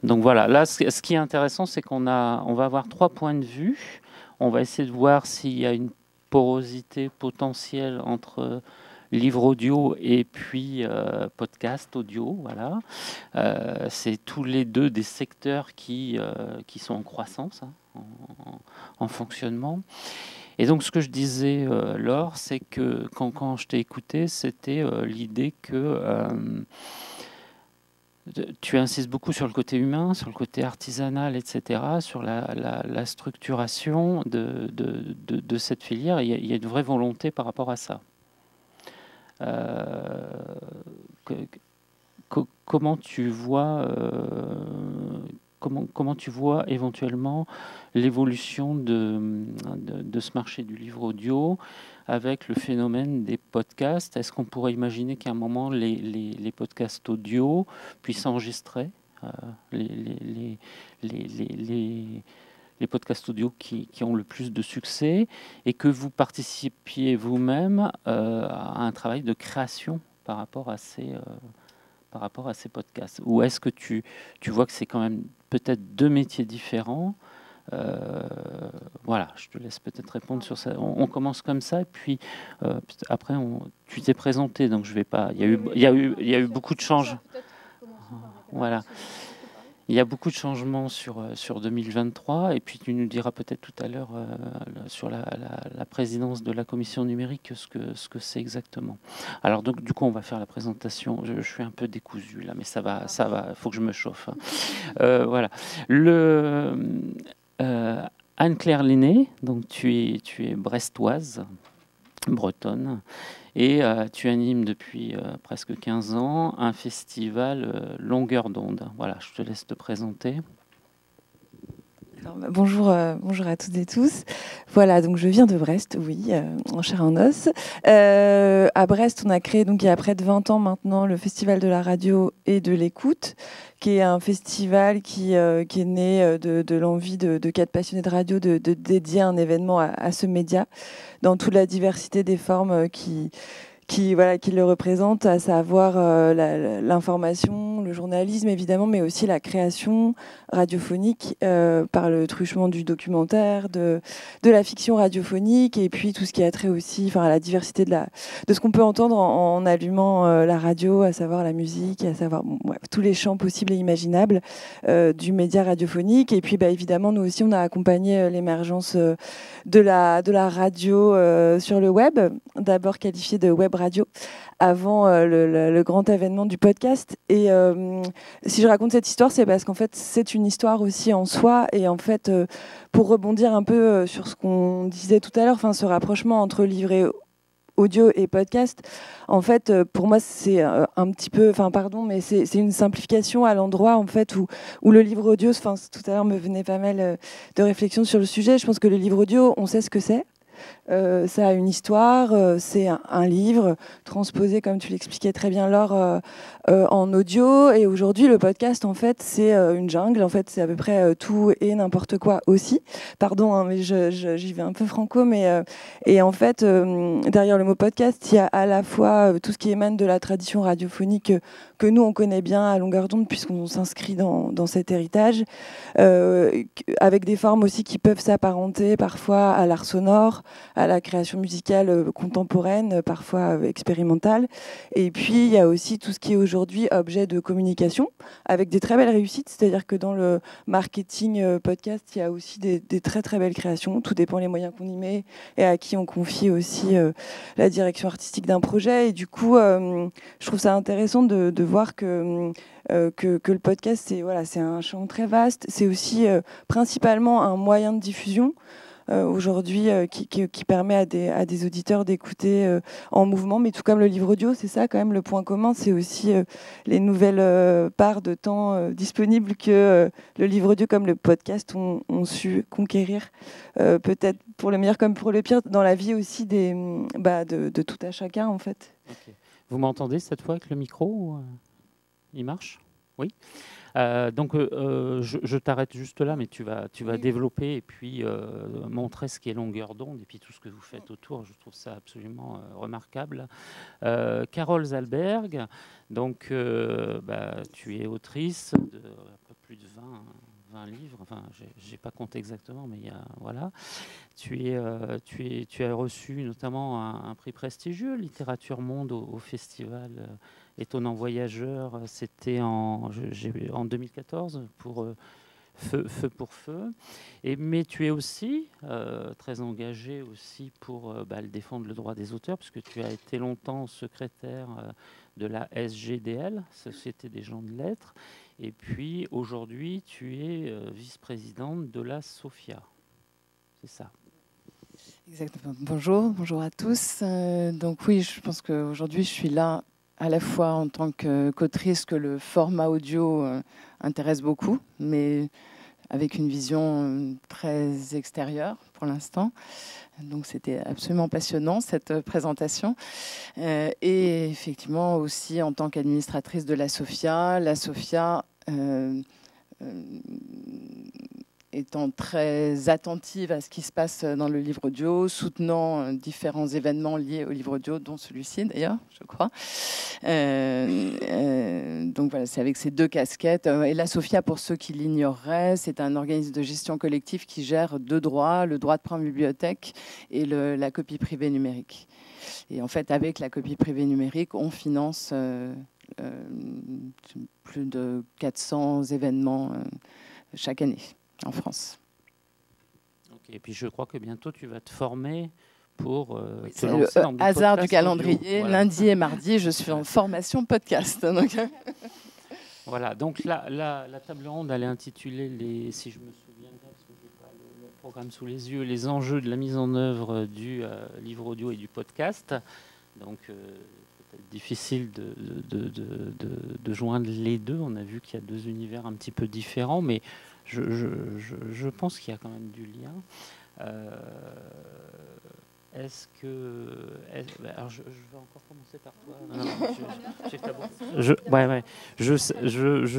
Donc voilà, là, ce qui est intéressant, c'est on va avoir 3 points de vue. On va essayer de voir s'il y a une porosité potentielle entre livre audio et puis podcast audio. Voilà. C'est tous les deux des secteurs qui sont en croissance, hein, en fonctionnement. Et donc, ce que je disais, Laure, c'est que quand je t'ai écouté, c'était l'idée que tu insistes beaucoup sur le côté humain, sur le côté artisanal, etc., sur la structuration de cette filière. Il y a une vraie volonté par rapport à ça. Que, comment tu vois comment tu vois éventuellement l'évolution de ce marché du livre audio avec le phénomène des podcasts? Est-ce qu'on pourrait imaginer qu'à un moment les podcasts audio puissent enregistrer les, les podcasts audio qui ont le plus de succès et que vous participiez vous-même à un travail de création par rapport à ces podcasts? Ou est-ce que tu vois que c'est quand même peut-être deux métiers différents? Voilà, je te laisse peut-être répondre sur ça. On commence comme ça, et puis après, tu t'es présenté, donc je vais pas. Il y a eu beaucoup de changements. Voilà. Il y a beaucoup de changements sur 2023, et puis tu nous diras peut-être tout à l'heure sur la présidence de la commission numérique ce que c'est exactement. Alors donc du coup on va faire la présentation. Je suis un peu décousu là, mais ça va. Il faut que je me chauffe. Voilà. Anne-Claire Lenné, donc tu es brestoise, bretonne. Et tu animes depuis presque 15 ans un festival Longueur d'onde. Voilà, je te laisse te présenter. Alors, bonjour à toutes et tous. Voilà, donc je viens de Brest, oui, en chair et en os. À Brest, on a créé, donc il y a près de 20 ans maintenant, le Festival de la radio et de l'écoute, qui est un festival qui est né de l'envie de 4 passionnés de radio de dédier un événement à ce média, dans toute la diversité des formes qui le représente, à savoir l'information, le journalisme évidemment, mais aussi la création radiophonique par le truchement du documentaire, de la fiction radiophonique, et puis tout ce qui a trait aussi à la diversité de ce qu'on peut entendre en allumant la radio, à savoir la musique, à savoir tous les champs possibles et imaginables du média radiophonique. Et puis évidemment, nous aussi, on a accompagné l'émergence de la radio sur le web, d'abord qualifiée de web radio, avant le grand avènement du podcast. Et si je raconte cette histoire, c'est parce qu'en fait, c'est une histoire aussi en soi. Et en fait, pour rebondir un peu sur ce qu'on disait tout à l'heure, ce rapprochement entre livret audio et podcast, en fait, pour moi, c'est un petit peu, mais c'est une simplification à l'endroit, en fait, où le livre audio, tout à l'heure me venait pas mal de réflexions sur le sujet. Je pense que le livre audio, on sait ce que c'est. Ça a une histoire, c'est un livre transposé, comme tu l'expliquais très bien, Laure, en audio. Et aujourd'hui, le podcast, en fait, c'est une jungle. En fait, c'est à peu près tout et n'importe quoi aussi. Pardon, hein, mais j'y vais un peu franco. Et en fait, derrière le mot podcast, il y a à la fois tout ce qui émane de la tradition radiophonique que nous, on connaît bien à longueur d'onde, puisqu'on s'inscrit dans cet héritage, avec des formes aussi qui peuvent s'apparenter parfois à l'art sonore, à la création musicale contemporaine, parfois expérimentale. Et puis, il y a aussi tout ce qui est aujourd'hui objet de communication, avec des très belles réussites. C'est-à-dire que dans le marketing podcast, il y a aussi des très, très belles créations. Tout dépend des moyens qu'on y met et à qui on confie aussi la direction artistique d'un projet. Et du coup, je trouve ça intéressant de voir que le podcast, c'est un champ très vaste. C'est aussi principalement un moyen de diffusion aujourd'hui qui permet à des auditeurs d'écouter en mouvement, mais tout comme le livre audio, c'est ça quand même le point commun, c'est aussi les nouvelles parts de temps disponibles que le livre audio comme le podcast ont su conquérir, peut-être pour le meilleur comme pour le pire, dans la vie aussi de tout à chacun en fait. Okay. Vous m'entendez cette fois avec le micro? Il marche? Oui. Donc, je t'arrête juste là, mais tu vas oui, développer et puis montrer ce qui est longueur d'onde et puis tout ce que vous faites autour. Je trouve ça absolument remarquable. Carole Zalberg, donc tu es autrice de plus de 20 livres, enfin, j'ai pas compté exactement, mais voilà. Tu as reçu notamment un prix prestigieux, Littérature Monde, au festival Étonnant Voyageur. C'était en 2014 pour Feu pour Feu. Mais tu es aussi très engagé aussi pour défendre le droit des auteurs, puisque tu as été longtemps secrétaire de la SGDL, Société des gens de lettres. Et puis aujourd'hui, tu es vice-présidente de la SOFIA. C'est ça. Exactement. Bonjour à tous. Donc oui, je pense qu'aujourd'hui, je suis là à la fois en tant qu'autrice, que le format audio intéresse beaucoup, mais avec une vision très extérieure pour l'instant. Donc c'était absolument passionnant cette présentation. Et effectivement aussi en tant qu'administratrice de la SOFIA. La SOFIA étant très attentive à ce qui se passe dans le livre audio, soutenant différents événements liés au livre audio, dont celui-ci d'ailleurs, je crois. Donc voilà, c'est avec ces deux casquettes. Et la SOFIA, pour ceux qui l'ignoreraient, c'est un organisme de gestion collective qui gère deux droits, le droit de prendre bibliothèque et la copie privée numérique. Et en fait, avec la copie privée numérique, on finance plus de 400 événements chaque année en France. Okay, et puis je crois que bientôt tu vas te former pour te lancer dans le hasard du calendrier. Voilà. Lundi et mardi, je suis en formation podcast. Donc. Voilà, donc la table ronde, elle est intitulée, si je me souviens bien, parce que je n'ai pas le programme sous les yeux, les enjeux de la mise en œuvre du livre audio et du podcast. Donc peut-être difficile de joindre les deux. On a vu qu'il y a deux univers un petit peu différents, mais je pense qu'il y a quand même du lien. Est-ce que... alors je vais encore commencer par toi. Je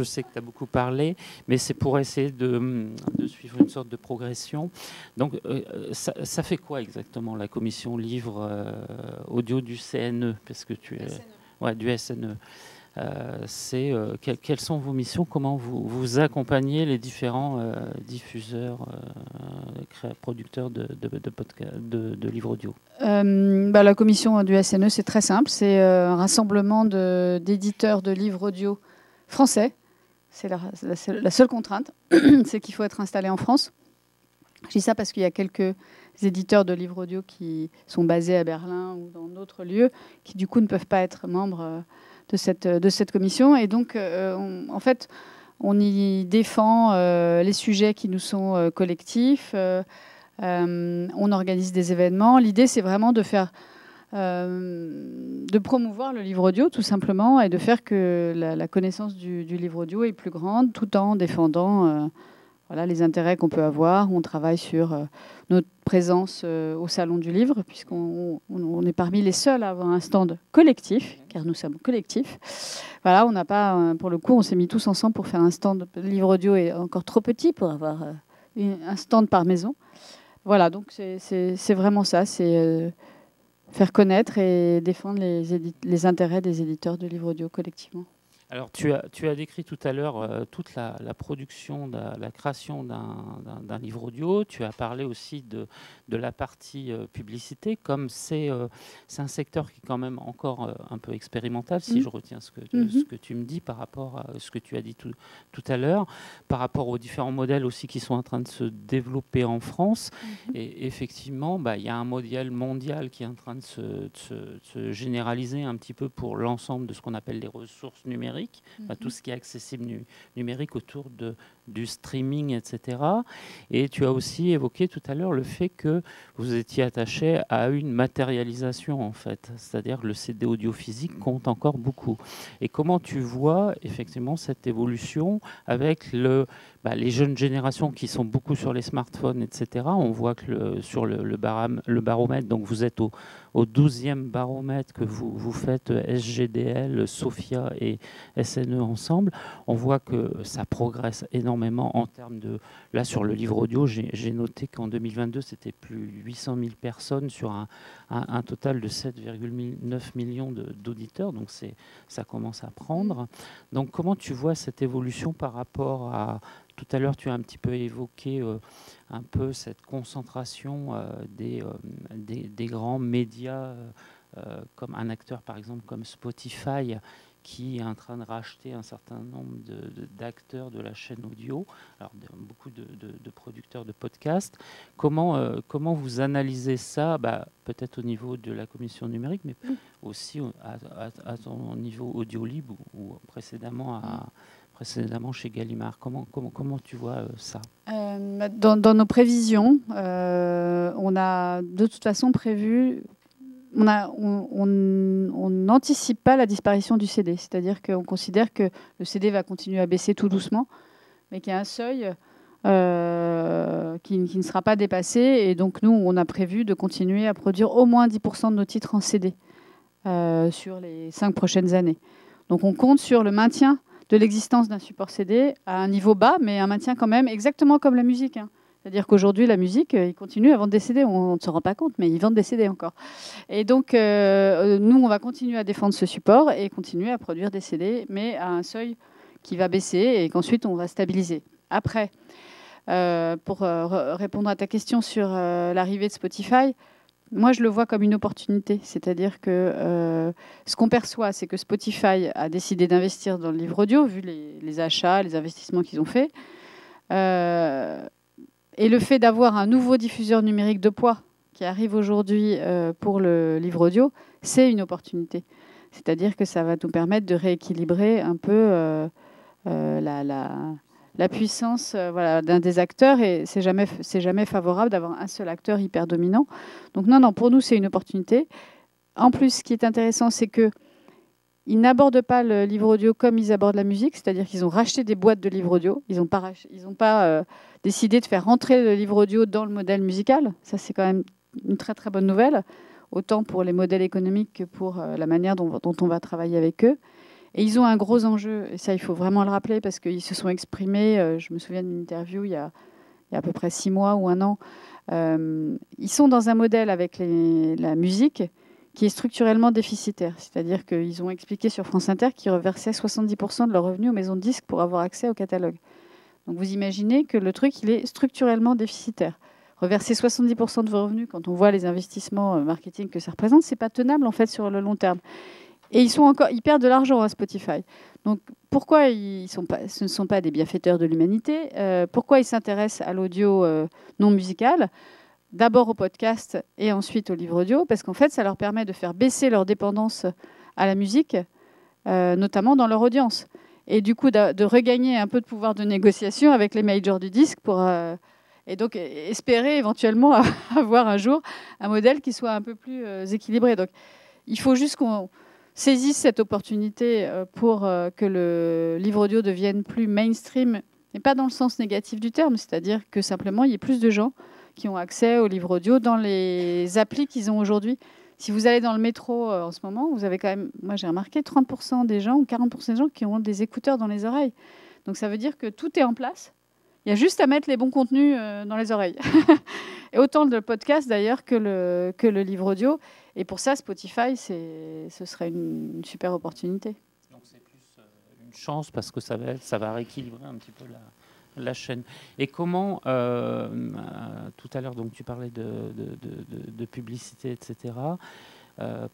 sais que tu as beaucoup parlé, mais c'est pour essayer de suivre une sorte de progression. Donc, ça fait quoi exactement la commission livre audio du CNE? Parce que tu es... Ouais, du SNE. Quelles sont vos missions? Comment vous accompagnez les différents diffuseurs, producteurs de livres audio? La commission du SNE, c'est très simple. C'est un rassemblement d'éditeurs de livres audio français. C'est la seule contrainte, c'est qu'il faut être installé en France. Je dis ça parce qu'il y a quelques éditeurs de livres audio qui sont basés à Berlin ou dans d'autres lieux, qui du coup ne peuvent pas être membres de cette commission. Et donc, en fait, on y défend les sujets qui nous sont collectifs. On organise des événements. L'idée, c'est vraiment de promouvoir le livre audio, tout simplement, et de faire que la connaissance du livre audio est plus grande, tout en défendant les intérêts qu'on peut avoir. On travaille sur notre présence au Salon du Livre, puisqu'on est parmi les seuls à avoir un stand collectif, car nous sommes collectifs. Voilà, on n'a pas, pour le coup, on s'est mis tous ensemble pour faire un stand. Le livre audio est encore trop petit pour avoir un stand par maison. Voilà, donc c'est vraiment ça, c'est faire connaître et défendre les intérêts des éditeurs de livres audio collectivement. Alors, tu as décrit tout à l'heure toute la production, la création d'un livre audio. Tu as parlé aussi de la partie publicité, comme c'est un secteur qui est quand même encore un peu expérimental, si je retiens ce que tu me dis par rapport à ce que tu as dit tout à l'heure, par rapport aux différents modèles aussi qui sont en train de se développer en France. Et effectivement, il y a un modèle mondial qui est en train de se généraliser un petit peu pour l'ensemble de ce qu'on appelle les ressources numériques. Tout ce qui est accessible numérique autour du streaming, etc. Et tu as aussi évoqué tout à l'heure le fait que vous étiez attaché à une matérialisation, en fait. C'est-à-dire que le CD audio physique compte encore beaucoup. Et comment tu vois effectivement cette évolution avec les jeunes générations qui sont beaucoup sur les smartphones, etc., on voit que sur le baromètre, donc vous êtes au 12e baromètre que vous faites SGDL, SOFIA et SNE ensemble, on voit que ça progresse énormément en termes de... Là, sur le livre audio, j'ai noté qu'en 2022, c'était plus 800 000 personnes sur un total de 7,9 millions d'auditeurs, donc ça commence à prendre. Donc comment tu vois cette évolution par rapport à... Tout à l'heure, tu as un petit peu évoqué un peu cette concentration des grands médias, comme un acteur par exemple comme Spotify, qui est en train de racheter un certain nombre d'acteurs de la chaîne audio, alors beaucoup de producteurs de podcasts. Comment vous analysez ça, peut-être au niveau de la commission numérique, mais aussi à ton niveau audio libre ou précédemment chez Gallimard. Comment tu vois ça? Dans nos prévisions, on a de toute façon prévu... On n'anticipe pas la disparition du CD. C'est-à-dire qu'on considère que le CD va continuer à baisser tout doucement, mais qu'il y a un seuil qui ne sera pas dépassé. Et donc, nous, on a prévu de continuer à produire au moins 10% de nos titres en CD sur les 5 prochaines années. Donc, on compte sur le maintien de l'existence d'un support CD à un niveau bas, mais un maintien quand même exactement comme la musique. C'est-à-dire qu'aujourd'hui, la musique, ils continuent à vendre des CD. On ne se rend pas compte, mais ils vendent des CD encore. Et donc, nous, on va continuer à défendre ce support et continuer à produire des CD, mais à un seuil qui va baisser et qu'ensuite, on va stabiliser. Après, pour répondre à ta question sur l'arrivée de Spotify, moi, je le vois comme une opportunité. C'est-à-dire que ce qu'on perçoit, c'est que Spotify a décidé d'investir dans le livre audio, vu les achats, les investissements qu'ils ont faits. Et le fait d'avoir un nouveau diffuseur numérique de poids qui arrive aujourd'hui pour le livre audio, c'est une opportunité. C'est-à-dire que ça va nous permettre de rééquilibrer un peu la puissance d'un des acteurs. Et c'est jamais favorable d'avoir un seul acteur hyper dominant. Donc non, pour nous, c'est une opportunité. En plus, ce qui est intéressant, c'est que ils n'abordent pas le livre audio comme ils abordent la musique, c'est-à-dire qu'ils ont racheté des boîtes de livres audio. Ils n'ont pas décidé de faire rentrer le livre audio dans le modèle musical. Ça, c'est quand même une très, très bonne nouvelle, autant pour les modèles économiques que pour la manière dont on va travailler avec eux. Et ils ont un gros enjeu, et ça, il faut vraiment le rappeler, parce qu'ils se sont exprimés, je me souviens d'une interview il y a à peu près 6 mois ou 1 an. Ils sont dans un modèle avec la musique qui est structurellement déficitaire. C'est-à-dire qu'ils ont expliqué sur France Inter qu'ils reversaient 70% de leurs revenus aux maisons de disques pour avoir accès au catalogue. Donc vous imaginez que le truc, il est structurellement déficitaire. Reverser 70% de vos revenus, quand on voit les investissements marketing que ça représente, c'est pas tenable en fait sur le long terme. Et ils perdent de l'argent à Spotify. Donc pourquoi ce ne sont pas des bienfaiteurs de l'humanité? Pourquoi ils s'intéressent à l'audio non musical? D'abord au podcast et ensuite au livre audio, parce qu'en fait, ça leur permet de faire baisser leur dépendance à la musique, notamment dans leur audience. Et du coup, de regagner un peu de pouvoir de négociation avec les majors du disque pour... et donc, espérer éventuellement avoir un jour un modèle qui soit un peu plus équilibré. Donc, il faut juste qu'on saisisse cette opportunité pour que le livre audio devienne plus mainstream, et pas dans le sens négatif du terme, c'est-à-dire que simplement, il y ait plus de gens qui ont accès au livre audio dans les applis qu'ils ont aujourd'hui. Si vous allez dans le métro en ce moment, vous avez quand même, moi j'ai remarqué, 30% des gens ou 40% des gens qui ont des écouteurs dans les oreilles. Donc ça veut dire que tout est en place. Il y a juste à mettre les bons contenus dans les oreilles. Et autant le podcast d'ailleurs que le livre audio. Et pour ça, Spotify, ce serait une super opportunité. Donc c'est plus une chance parce que ça va rééquilibrer un petit peu la chaîne. Et comment, tout à l'heure, donc tu parlais de publicité, etc.,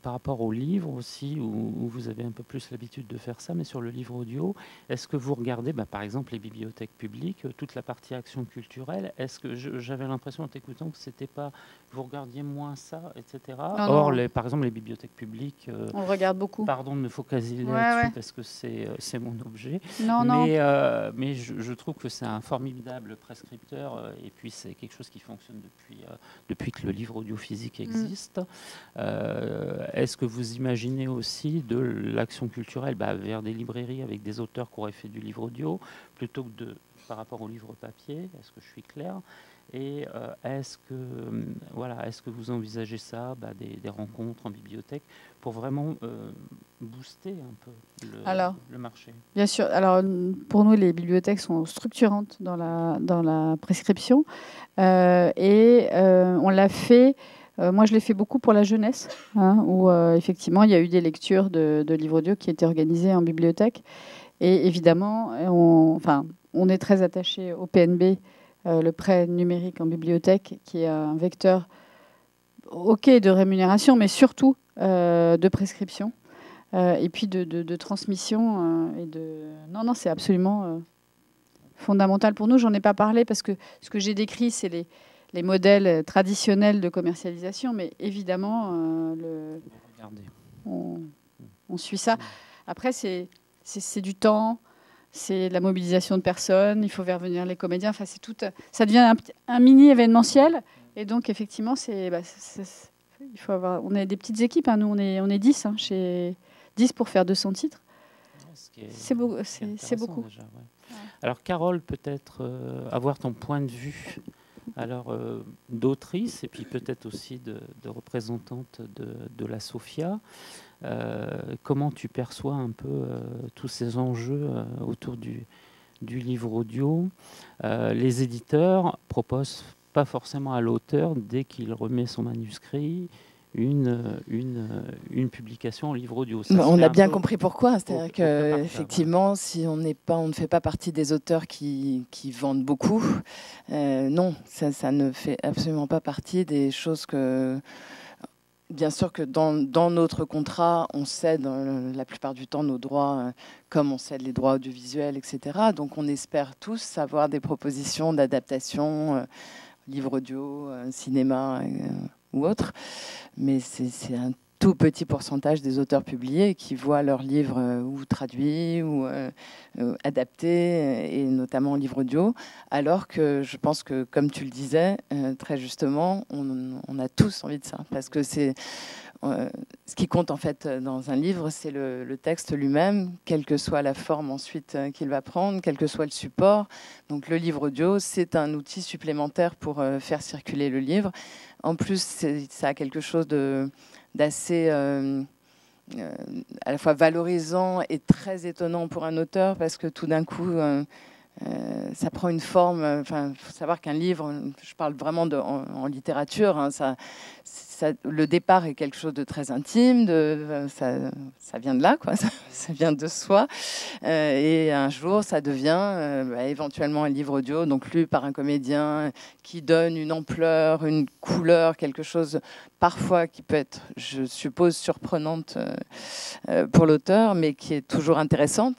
par rapport au livre aussi, où vous avez un peu plus l'habitude de faire ça, mais sur le livre audio, est-ce que vous regardez, par exemple, les bibliothèques publiques, toute la partie action culturelle? Est-ce que j'avais l'impression en t'écoutant que c'était pas, vous regardiez moins ça, etc. Or, par exemple, les bibliothèques publiques, on le regarde beaucoup. Pardon de me focaliser là-dessus parce que c'est mon objet. Non. Mais je trouve que c'est un formidable prescripteur et puis c'est quelque chose qui fonctionne depuis que le livre audio physique existe. est-ce que vous imaginez aussi de l'action culturelle vers des librairies avec des auteurs qui auraient fait du livre audio plutôt que par rapport au livre papier? Est-ce que je suis clair? Et est-ce que vous envisagez ça, des rencontres en bibliothèque pour vraiment booster un peu le marché? Bien sûr. Alors, pour nous, les bibliothèques sont structurantes dans la prescription. Et on l'a fait, moi je l'ai fait beaucoup pour la jeunesse, où effectivement il y a eu des lectures de livres audio qui étaient organisées en bibliothèque. Et évidemment, on est très attaché au PNB, le prêt numérique en bibliothèque, qui est un vecteur de rémunération, mais surtout de prescription. Et puis de transmission. Non, c'est absolument fondamental pour nous. J'en ai pas parlé parce que ce que j'ai décrit, c'est les modèles traditionnels de commercialisation. Mais évidemment, on suit ça. Après, c'est du temps, c'est de la mobilisation de personnes. Il faut faire venir les comédiens. Enfin, c'est tout. Ça devient un mini événementiel. Et donc, effectivement, il faut avoir. On est des petites équipes. Nous, on est 10 chez 10 pour faire 200 titres. C'est beaucoup. Déjà, ouais. Alors, Carole, peut-être avoir ton point de vue d'autrice et puis peut-être aussi de représentante de la SOFIA. Comment tu perçois un peu tous ces enjeux autour du livre audio? Les éditeurs proposent pas forcément à l'auteur, dès qu'il remet son manuscrit, une publication en livre audio. On a bien compris pourquoi. C'est-à-dire qu'effectivement, si on ne fait pas partie des auteurs qui vendent beaucoup, non, ça ne fait absolument pas partie des choses que... Bien sûr que dans notre contrat, on cède la plupart du temps nos droits, comme on cède les droits audiovisuels, etc. Donc on espère tous avoir des propositions d'adaptation, livre audio, cinéma ou autre. Mais c'est un tout petit pourcentage des auteurs publiés qui voient leurs livres ou traduits ou adaptés, et notamment en livre audio, alors que je pense que, comme tu le disais très justement, on a tous envie de ça, parce que c'est ce qui compte en fait dans un livre, c'est le texte lui-même, quelle que soit la forme ensuite qu'il va prendre, quel que soit le support. Donc le livre audio, c'est un outil supplémentaire pour faire circuler le livre. En plus, ça a quelque chose d'assez à la fois valorisant et très étonnant pour un auteur, parce que tout d'un coup, ça prend une forme. Il faut savoir qu'un livre, je parle vraiment en littérature, le départ est quelque chose de très intime, ça vient de là, quoi, ça vient de soi. Et un jour, ça devient éventuellement un livre audio, donc lu par un comédien qui donne une ampleur, une couleur, quelque chose parfois qui peut être, je suppose, surprenante pour l'auteur, mais qui est toujours intéressante.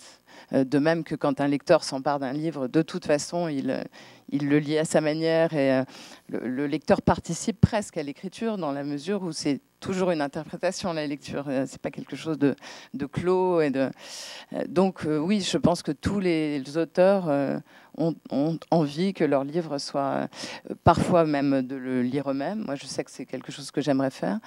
De même que quand un lecteur s'empare d'un livre, de toute façon, il le lit à sa manière, et le lecteur participe presque à l'écriture, dans la mesure où c'est toujours une interprétation, la lecture. C'est pas quelque chose de clos. Donc oui, je pense que tous les auteurs ont envie que leur livre soit, parfois même de le lire eux-mêmes. Moi, je sais que c'est quelque chose que j'aimerais faire,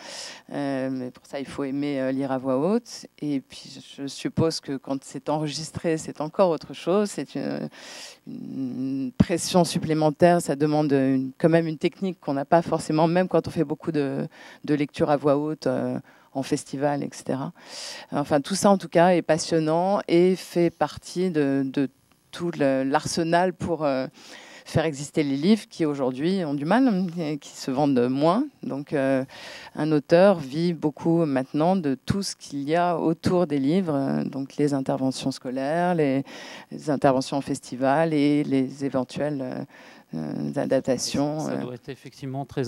mais pour ça, il faut aimer lire à voix haute. Et puis, je suppose que quand c'est enregistré, c'est encore autre chose. C'est une pression supplémentaire. Ça demande quand même une technique qu'on n'a pas forcément, même quand on fait beaucoup de lecture à voix haute en festival, etc. Enfin, tout ça, en tout cas, est passionnant et fait partie de tout l'arsenal pour faire exister les livres qui, aujourd'hui, ont du mal, qui se vendent moins. Donc, un auteur vit beaucoup maintenant de tout ce qu'il y a autour des livres, donc les interventions scolaires, les interventions en festival et les éventuelles adaptations. Ça doit être effectivement très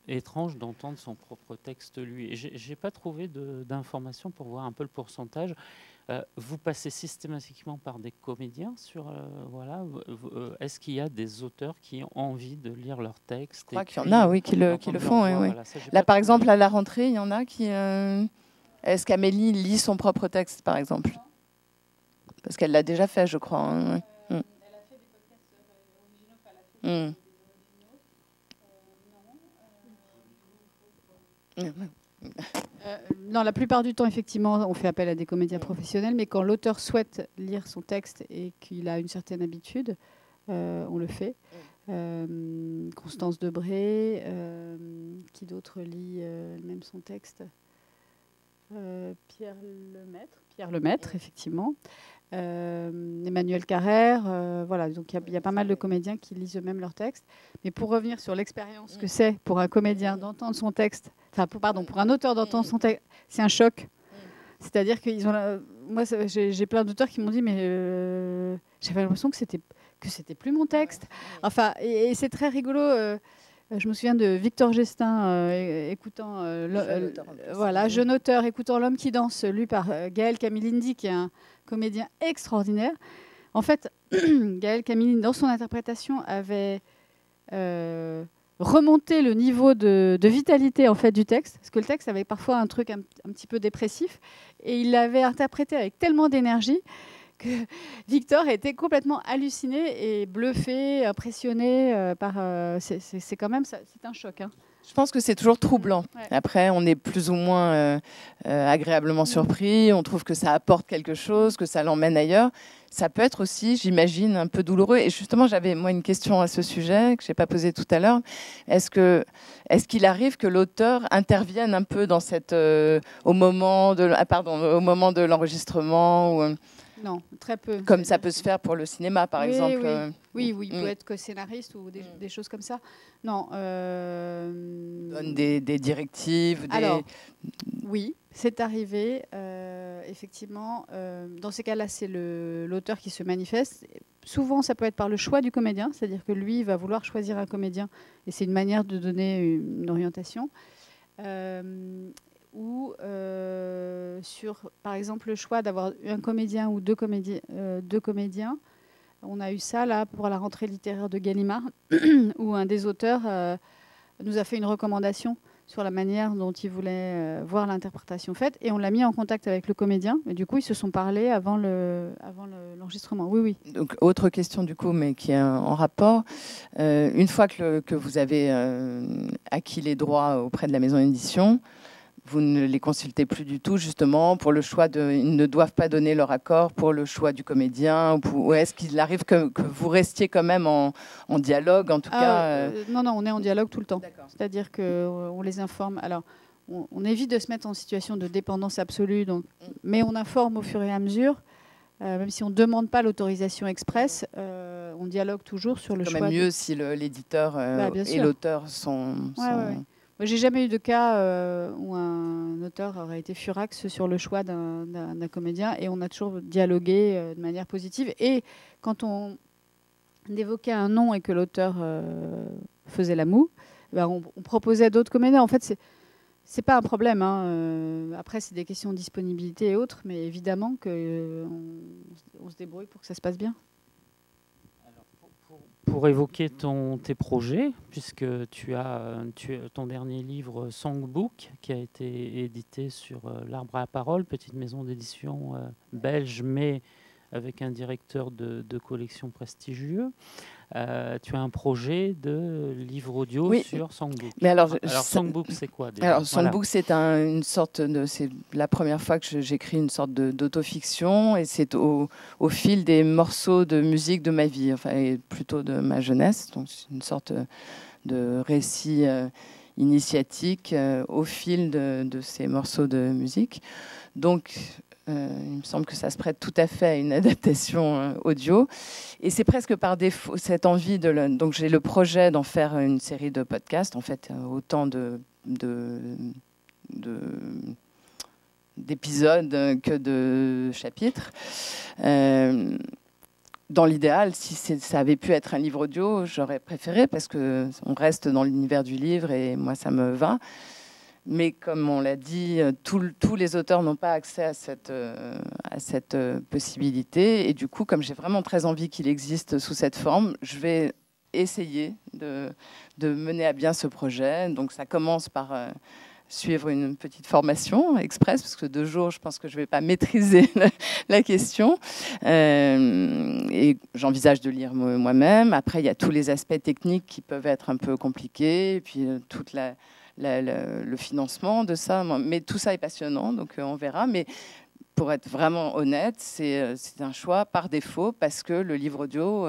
étrange d'entendre son propre texte, lui. J'ai pas trouvé d'informations pour voir un peu le pourcentage. Vous passez systématiquement par des comédiens voilà. Est-ce qu'il y a des auteurs qui ont envie de lire leur texte? Je crois qu'il y en a, oui, qui le font. Oui. Voilà, là, par exemple, à la rentrée, il y en a qui... Est-ce qu'Amélie lit son propre texte, par exemple? Parce qu'elle l'a déjà fait, je crois. Hein. Elle a fait des podcasts originaux. Non, la plupart du temps, effectivement, on fait appel à des comédiens professionnels, mais quand l'auteur souhaite lire son texte et qu'il a une certaine habitude, on le fait. Constance Debré, qui d'autre lit elle-même son texte, Pierre Lemaître, effectivement. Emmanuel Carrère, voilà, donc il y a pas mal de comédiens qui lisent eux-mêmes leur texte. Mais pour revenir sur l'expérience que c'est pour un comédien d'entendre son texte, enfin, pour un auteur d'entendre son texte, c'est un choc. C'est-à-dire qu'ils ont, moi, j'ai plein d'auteurs qui m'ont dit, mais j'avais l'impression que c'était plus mon texte. Enfin, et c'est très rigolo. Je me souviens de Victor Gestin écoutant jeune auteur écoutant L'homme qui danse, lu par Gaël Camilindi, qui est un comédien extraordinaire. En fait, Gaël Camilindi, dans son interprétation, avait remonté le niveau de vitalité en fait du texte, parce que le texte avait parfois un truc un petit peu dépressif, et il l'avait interprété avec tellement d'énergie que Victor était complètement halluciné et bluffé, impressionné par. C'est quand même c'est un choc. Hein. Je pense que c'est toujours troublant. Ouais. Après, on est plus ou moins agréablement surpris. On trouve que ça apporte quelque chose, que ça l'emmène ailleurs. Ça peut être aussi, j'imagine, un peu douloureux. Et justement, j'avais moi une question à ce sujet que j'ai pas posée tout à l'heure. Est-ce qu'il arrive que l'auteur intervienne un peu dans cette au moment de l'enregistrement ou, non, très peu. Comme ça peut se faire pour le cinéma, par exemple. Oui, il peut être co-scénariste ou des choses comme ça. Non. Donne des directives. Alors, oui, c'est arrivé. Effectivement, dans ces cas-là, c'est l'auteur qui se manifeste. Souvent, ça peut être par le choix du comédien, c'est-à-dire que lui va vouloir choisir un comédien, et c'est une manière de donner une orientation. Ou sur, par exemple, le choix d'avoir un comédien ou deux comédiens. On a eu ça là pour la rentrée littéraire de Gallimard, où un des auteurs nous a fait une recommandation sur la manière dont il voulait voir l'interprétation faite, et on l'a mis en contact avec le comédien, et du coup ils se sont parlé avant l'enregistrement. Oui. Donc autre question du coup, mais qui est en rapport. Une fois que vous avez acquis les droits auprès de la maison d'édition, vous ne les consultez plus du tout, justement, pour le choix ils ne doivent pas donner leur accord pour le choix du comédien, ou est-ce qu'il arrive que vous restiez quand même en dialogue, en tout cas Non, on est en dialogue tout le temps. C'est-à-dire qu'on les informe. Alors, on évite de se mettre en situation de dépendance absolue, donc, mais on informe au fur et à mesure. Même si on ne demande pas l'autorisation express, on dialogue toujours sur le choix. C'est quand même mieux si l'éditeur et l'auteur sont... Ouais. Moi, j'ai jamais eu de cas où un auteur aurait été furax sur le choix d'un comédien, et on a toujours dialogué de manière positive. Et quand on évoquait un nom et que l'auteur faisait la moue, on proposait d'autres comédiens. En fait, c'est pas un problème. Hein. Après, c'est des questions de disponibilité et autres, mais évidemment qu'on se débrouille pour que ça se passe bien. Pour évoquer tes projets, puisque tu as ton dernier livre Songbook, qui a été édité sur l'Arbre à la Parole, petite maison d'édition belge, mais avec un directeur de collection prestigieux. Tu as un projet de livre audio sur Songbook. Mais alors Songbook, c'est quoi déjà? Alors Songbook, c'est une sorte c'est la première fois que j'écris une sorte d'autofiction, et c'est au fil des morceaux de musique de ma vie, enfin, et plutôt de ma jeunesse. Donc c'est une sorte de récit initiatique au fil de ces morceaux de musique. Donc il me semble que ça se prête tout à fait à une adaptation audio. Et c'est presque par défaut cette envie donc j'ai le projet d'en faire une série de podcasts, en fait, autant d'épisodes que de chapitres. Dans l'idéal, si ça avait pu être un livre audio, j'aurais préféré, parce qu'on reste dans l'univers du livre et moi, ça me va. Mais comme on l'a dit, tous les auteurs n'ont pas accès à cette possibilité. Et du coup, comme j'ai vraiment très envie qu'il existe sous cette forme, je vais essayer de mener à bien ce projet. Donc ça commence par suivre une petite formation express, parce que 2 jours, je pense que je ne vais pas maîtriser la question. Et j'envisage de lire moi-même. Après, il y a tous les aspects techniques qui peuvent être un peu compliqués. Et puis toute la le financement de ça. Mais tout ça est passionnant, donc on verra. Mais pour être vraiment honnête, c'est un choix par défaut parce que le livre audio,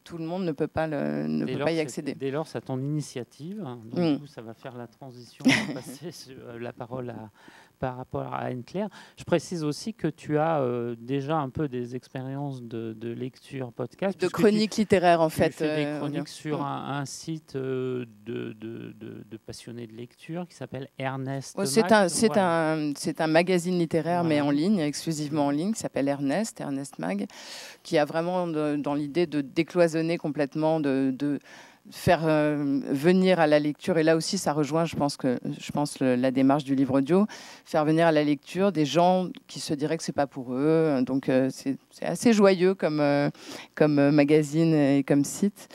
tout le monde ne peut pas y accéder. Dès lors, c'est ton initiative. Donc, du coup, ça va faire la transition. On va passer la parole par rapport à Anne-Claire. Je précise aussi que tu as déjà un peu des expériences de lecture podcast. De chroniques littéraires, en fait. Tu fais des chroniques sur un site de passionnés de lecture qui s'appelle Ernest Mag. C'est un magazine littéraire, mais en ligne, exclusivement en ligne, qui s'appelle Ernest Mag, qui a vraiment dans l'idée de décloisonner complètement, de faire venir à la lecture, et là aussi ça rejoint, je pense la démarche du livre audio, faire venir à la lecture des gens qui se diraient que c'est pas pour eux. Donc c'est assez joyeux comme magazine et comme site.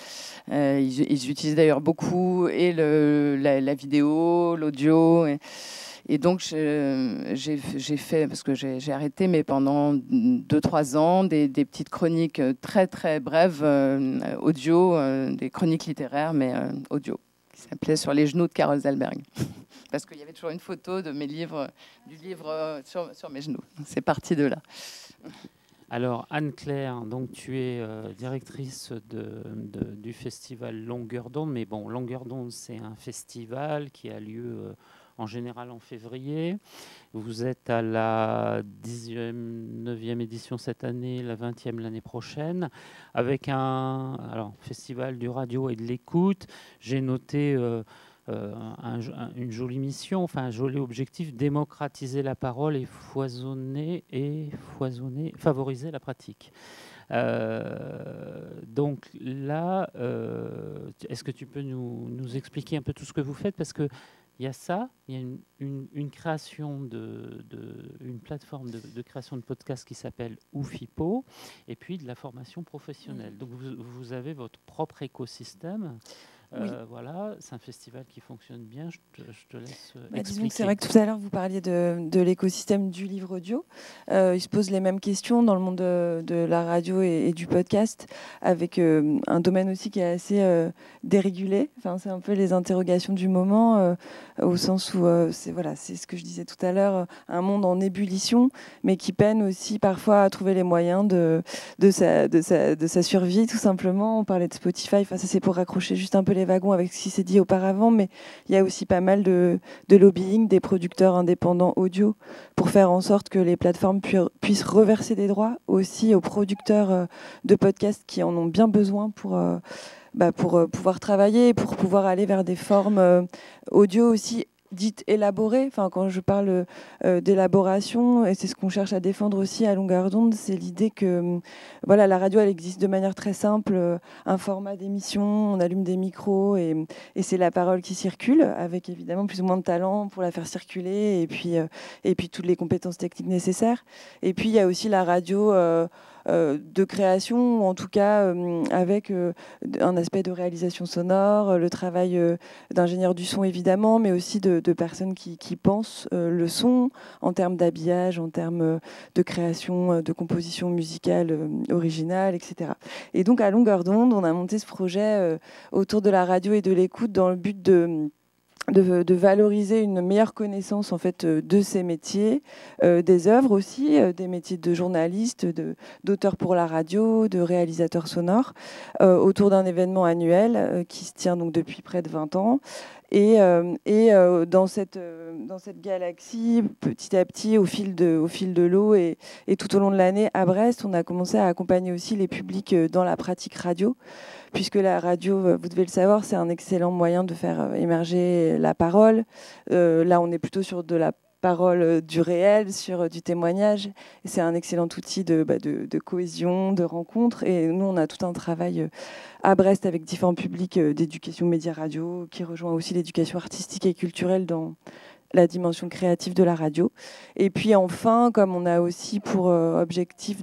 Ils utilisent d'ailleurs beaucoup et la vidéo, l'audio. Et donc, j'ai fait, parce que j'ai arrêté, mais pendant 2-3 ans, des petites chroniques très, très brèves, audio, des chroniques littéraires, mais audio, qui s'appelait Sur les genoux de Carol Zalberg. Parce qu'il y avait toujours une photo de du livre sur mes genoux. C'est parti de là. Alors, Anne-Claire, donc tu es directrice du festival Longueur d'onde. Mais bon, Longueur d'onde, c'est un festival qui a lieu en général en février. Vous êtes à la 9e édition cette année, la 20e l'année prochaine, avec un festival du radio et de l'écoute. J'ai noté une jolie mission, un joli objectif: démocratiser la parole et favoriser la pratique. Donc là, est-ce que tu peux nous expliquer un peu tout ce que vous faites? Parce que il y a ça, il y a une création une plateforme de création de podcasts qui s'appelle Oufipo, et puis de la formation professionnelle. Donc vous avez votre propre écosystème. Oui. Voilà, c'est un festival qui fonctionne bien. Je te laisse expliquer. C'est vrai que tout à l'heure, vous parliez de l'écosystème du livre audio. Il se pose les mêmes questions dans le monde de la radio et du podcast, avec un domaine aussi qui est assez dérégulé. C'est un peu les interrogations du moment, au sens où c'est ce que je disais tout à l'heure, un monde en ébullition, mais qui peine aussi parfois à trouver les moyens de sa survie, tout simplement. On parlait de Spotify, ça c'est pour raccrocher juste un peu les wagons avec ce qui s'est dit auparavant, mais il y a aussi pas mal de lobbying des producteurs indépendants audio pour faire en sorte que les plateformes puissent reverser des droits aussi aux producteurs de podcasts qui en ont bien besoin pour pouvoir travailler et pour pouvoir aller vers des formes audio aussi dites élaborées. Quand je parle d'élaboration, et c'est ce qu'on cherche à défendre aussi à Longueur d'onde, c'est l'idée que la radio, elle existe de manière très simple, un format d'émission, on allume des micros et c'est la parole qui circule, avec évidemment plus ou moins de talent pour la faire circuler, et puis toutes les compétences techniques nécessaires. Et puis il y a aussi la radio de création, ou en tout cas avec un aspect de réalisation sonore, le travail d'ingénieur du son évidemment, mais aussi de personnes qui pensent le son en termes d'habillage, en termes de création, de composition musicale originale, etc. Et donc à Longueur d'onde, on a monté ce projet autour de la radio et de l'écoute dans le but de valoriser une meilleure connaissance en fait de ces métiers, des œuvres aussi, des métiers de journaliste, d'auteur pour la radio, de réalisateur sonore, autour d'un événement annuel qui se tient donc depuis près de 20 ans. Et dans cette galaxie, petit à petit, au fil de l'eau et tout au long de l'année, à Brest, on a commencé à accompagner aussi les publics dans la pratique radio, puisque la radio, vous devez le savoir, c'est un excellent moyen de faire émerger la parole. Là, on est plutôt sur de la parole du réel, sur du témoignage. Et c'est un excellent outil de cohésion, de rencontre. Et nous, on a tout un travail à Brest avec différents publics d'éducation média radio, qui rejoint aussi l'éducation artistique et culturelle dans la dimension créative de la radio. Et puis enfin, comme on a aussi pour objectif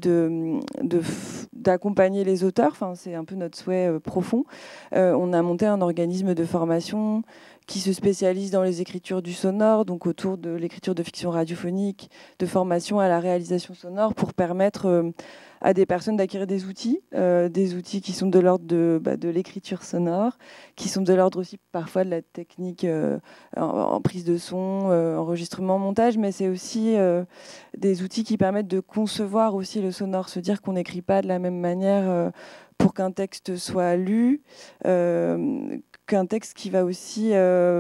d'accompagner les auteurs, c'est un peu notre souhait profond, on a monté un organisme de formation qui se spécialisent dans les écritures du sonore, donc autour de l'écriture de fiction radiophonique, de formation à la réalisation sonore, pour permettre à des personnes d'acquérir des outils qui sont de l'ordre de l'écriture sonore, qui sont de l'ordre aussi parfois de la technique en prise de son, enregistrement, montage, mais c'est aussi des outils qui permettent de concevoir aussi le sonore, se dire qu'on n'écrit pas de la même manière pour qu'un texte soit lu, qu'un texte qui va aussi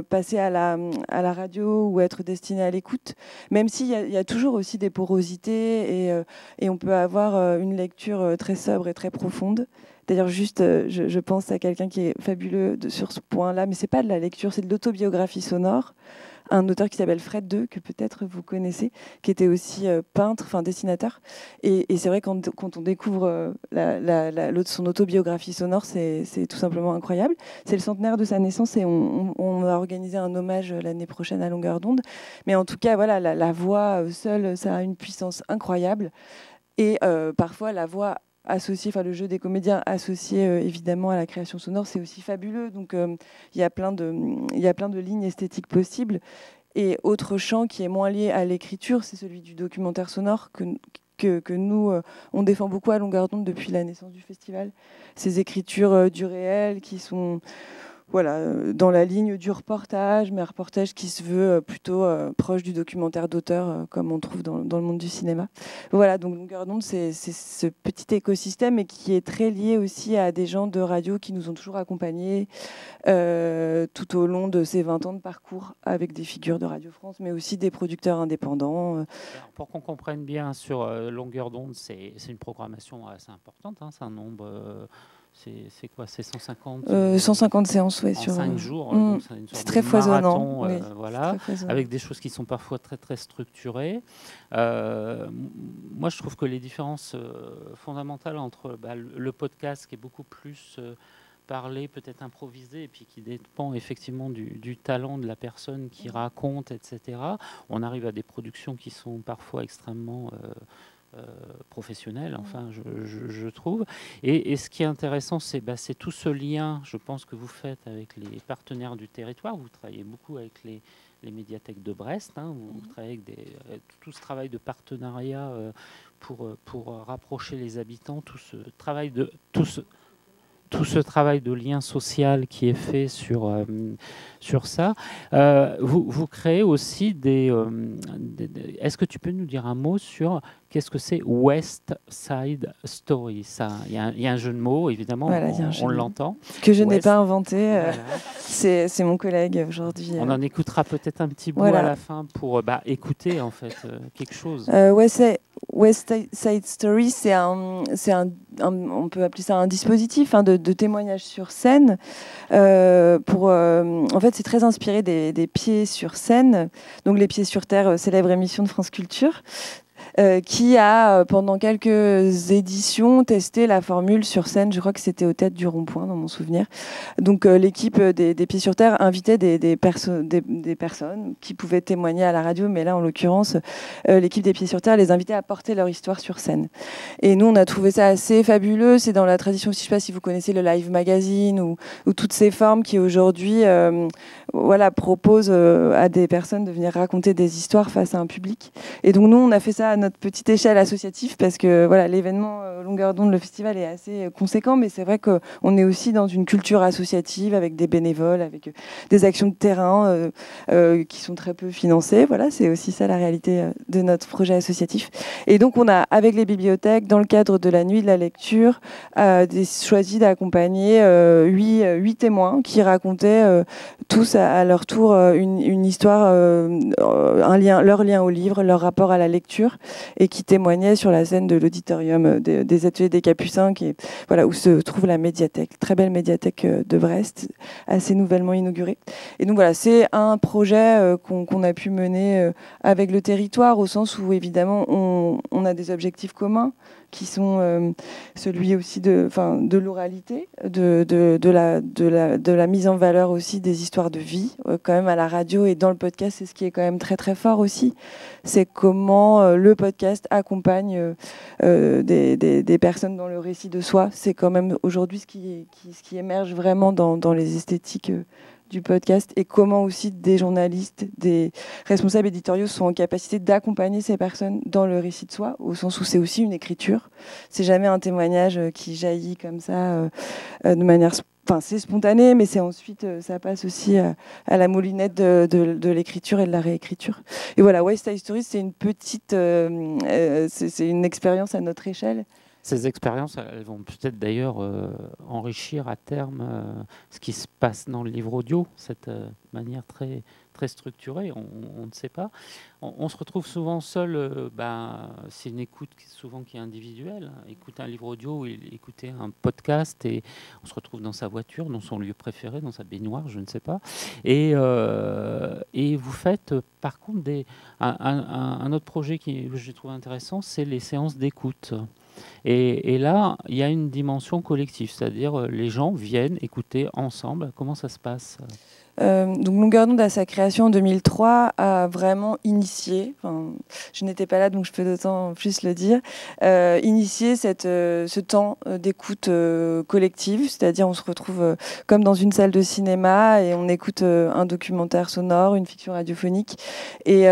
passer à la radio ou être destiné à l'écoute, même s'il y a toujours aussi des porosités et on peut avoir une lecture très sobre et très profonde. D'ailleurs, juste, je pense à quelqu'un qui est fabuleux sur ce point-là, mais c'est pas de la lecture, c'est de l'autobiographie sonore. Un auteur qui s'appelle Fred II, que peut-être vous connaissez, qui était aussi peintre, enfin dessinateur. Et c'est vrai, quand on découvre son autobiographie sonore, c'est tout simplement incroyable. C'est le centenaire de sa naissance et on va organiser un hommage l'année prochaine à longueur d'onde. Mais en tout cas, voilà, la voix seule, ça a une puissance incroyable. Et parfois, la voix associé, enfin le jeu des comédiens associé évidemment à la création sonore, c'est aussi fabuleux. Donc il y a plein de lignes esthétiques possibles. Et autre champ qui est moins lié à l'écriture, c'est celui du documentaire sonore que nous, on défend beaucoup à longueur d'onde depuis la naissance du festival. Ces écritures du réel qui sont dans la ligne du reportage, mais un reportage qui se veut plutôt proche du documentaire d'auteur, comme on trouve dans le monde du cinéma. Voilà, donc longueur d'onde, c'est ce petit écosystème et qui est très lié aussi à des gens de radio qui nous ont toujours accompagnés tout au long de ces 20 ans de parcours avec des figures de Radio France, mais aussi des producteurs indépendants. Alors, pour qu'on comprenne bien sur longueur d'onde, c'est une programmation assez importante, hein, c'est un nombre... C'est quoi? C'est 150 150 séances, oui. Sur 5 jours. C'est très foisonnant. Oui, voilà, avec des choses qui sont parfois très, très structurées. Moi, je trouve que les différences fondamentales entre le podcast, qui est beaucoup plus parlé, peut-être improvisé, et puis qui dépend effectivement du talent de la personne qui raconte, etc. On arrive à des productions qui sont parfois extrêmement... professionnel, enfin, je trouve. Et ce qui est intéressant, c'est tout ce lien, je pense, que vous faites avec les partenaires du territoire. Vous travaillez beaucoup avec les médiathèques de Brest, hein, vous travaillez avec tout ce travail de partenariat pour rapprocher les habitants, tout ce travail de lien social qui est fait sur ça. Vous créez aussi est-ce que tu peux nous dire un mot sur qu'est-ce que c'est West Side Story? Il y a un jeu de mots, évidemment, voilà, on l'entend. Que je n'ai pas inventé, voilà. C'est mon collègue aujourd'hui. On en écoutera peut-être un petit bout à la fin pour écouter en fait quelque chose. West Side Story, on peut appeler ça un dispositif de témoignage sur scène. En fait, c'est très inspiré des Pieds sur scène, donc les Pieds sur terre, célèbre émission de France Culture. Qui a, pendant quelques éditions, testé la formule sur scène. Je crois que c'était au Théâtre du Rond-Point, dans mon souvenir. Donc, l'équipe des Pieds sur Terre invitait des personnes qui pouvaient témoigner à la radio, mais là, en l'occurrence, l'équipe des Pieds sur Terre les invitait à porter leur histoire sur scène. Et nous, on a trouvé ça assez fabuleux. C'est dans la tradition aussi, je ne sais pas si vous connaissez le Live Magazine ou toutes ces formes qui, aujourd'hui, proposent à des personnes de venir raconter des histoires face à un public. Et donc, nous, on a fait ça à notre petite échelle associative parce que l'événement longueur d'onde, le festival est assez conséquent, mais c'est vrai qu'on est aussi dans une culture associative avec des bénévoles, avec des actions de terrain qui sont très peu financées. Voilà, c'est aussi ça la réalité de notre projet associatif. Et donc on a, avec les bibliothèques, dans le cadre de la nuit de la lecture, choisi d'accompagner 8 témoins qui racontaient tous à leur tour une histoire, leur lien au livre, leur rapport à la lecture, et qui témoignait sur la scène de l'auditorium des ateliers des Capucins, où se trouve la médiathèque, très belle médiathèque de Brest, assez nouvellement inaugurée. Et donc voilà, c'est un projet qu'on a pu mener avec le territoire, au sens où évidemment on a des objectifs communs qui sont celui aussi de l'oralité, de la mise en valeur aussi des histoires de vie, quand même à la radio et dans le podcast. C'est ce qui est quand même très très fort aussi, c'est comment le podcast accompagne des personnes dans le récit de soi. C'est quand même aujourd'hui ce qui émerge vraiment dans les esthétiques du podcast et comment aussi des journalistes, des responsables éditoriaux sont en capacité d'accompagner ces personnes dans le récit de soi, au sens où c'est aussi une écriture. C'est jamais un témoignage qui jaillit comme ça de manière c'est spontané, mais c'est ensuite, ça passe aussi à la moulinette de l'écriture et de la réécriture. Et voilà, West Side Stories, c'est une petite, c'est une expérience à notre échelle. Ces expériences, elles vont peut-être d'ailleurs enrichir à terme ce qui se passe dans le livre audio, cette manière très, très structurée, on ne sait pas. On se retrouve souvent seul, c'est une écoute souvent qui est individuelle. Écouter un livre audio ou écouter un podcast, et on se retrouve dans sa voiture, dans son lieu préféré, dans sa baignoire, je ne sais pas. Et vous faites par contre un autre projet que j'ai trouvé intéressant, c'est les séances d'écoute. Et là, il y a une dimension collective, c'est-à-dire les gens viennent écouter ensemble. Comment ça se passe ? Donc Longueur d'onde, à sa création en 2003, a vraiment initié, je n'étais pas là donc je peux d'autant plus le dire, initié ce temps d'écoute collective, c'est-à-dire on se retrouve comme dans une salle de cinéma et on écoute un documentaire sonore, une fiction radiophonique, et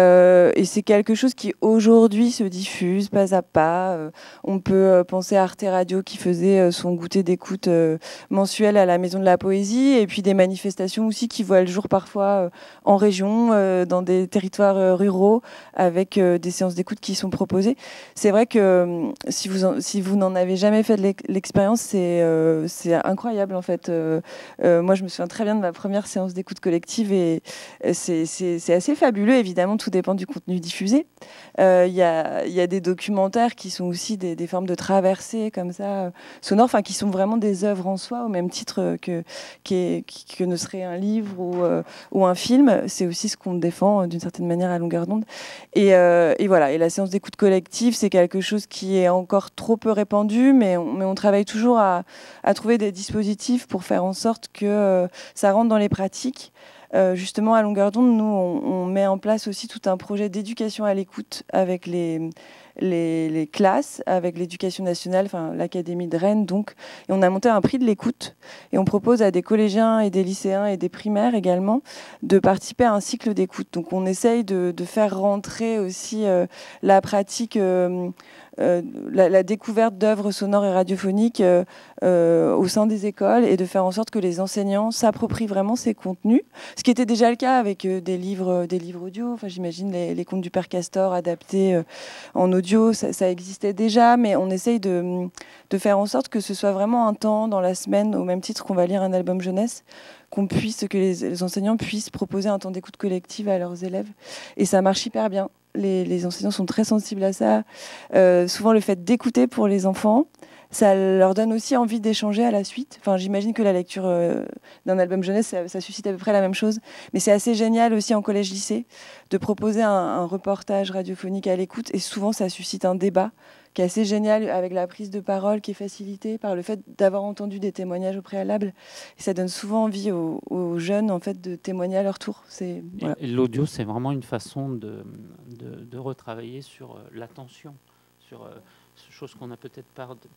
c'est quelque chose qui aujourd'hui se diffuse pas à pas. On peut penser à Arte Radio qui faisait son goûter d'écoute mensuel à la Maison de la Poésie, et puis des manifestations aussi qui voient le jour parfois en région, dans des territoires ruraux, avec des séances d'écoute qui sont proposées. C'est vrai que si vous n'en avez jamais fait de l'expérience, c'est incroyable en fait. Moi, je me souviens très bien de ma première séance d'écoute collective et c'est assez fabuleux. Évidemment, tout dépend du contenu diffusé. Il y a des documentaires qui sont aussi des formes de traversées comme ça, sonores, qui sont vraiment des œuvres en soi, au même titre que ne serait un livre ou un film. C'est aussi ce qu'on défend d'une certaine manière à Longueur d'onde. Et voilà. Et la séance d'écoute collective, c'est quelque chose qui est encore trop peu répandu, mais on travaille toujours à trouver des dispositifs pour faire en sorte que ça rentre dans les pratiques. Justement, à Longueur d'onde, nous, on met en place aussi tout un projet d'éducation à l'écoute avec les classes, avec l'éducation nationale, l'Académie de Rennes, donc. Et on a monté un prix de l'écoute et on propose à des collégiens et des lycéens et des primaires également de participer à un cycle d'écoute. Donc on essaye de faire rentrer aussi la pratique, la découverte d'œuvres sonores et radiophoniques au sein des écoles, et de faire en sorte que les enseignants s'approprient vraiment ces contenus. Ce qui était déjà le cas avec des livres audio. J'imagine les contes du Père Castor adaptés en audio, ça existait déjà, mais on essaye de faire en sorte que ce soit vraiment un temps dans la semaine, au même titre qu'on va lire un album jeunesse, que les enseignants puissent proposer un temps d'écoute collective à leurs élèves. Et ça marche hyper bien. Les enseignants sont très sensibles à ça. Souvent, le fait d'écouter pour les enfants, ça leur donne aussi envie d'échanger à la suite. J'imagine que la lecture d'un album jeunesse, ça suscite à peu près la même chose. Mais c'est assez génial aussi en collège-lycée de proposer un reportage radiophonique à l'écoute. Et souvent, ça suscite un débat qui est assez génial, avec la prise de parole qui est facilitée par le fait d'avoir entendu des témoignages au préalable. Et ça donne souvent envie aux jeunes en fait, de témoigner à leur tour. Voilà. L'audio, c'est vraiment une façon de retravailler sur l'attention, sur chose qu'on a peut-être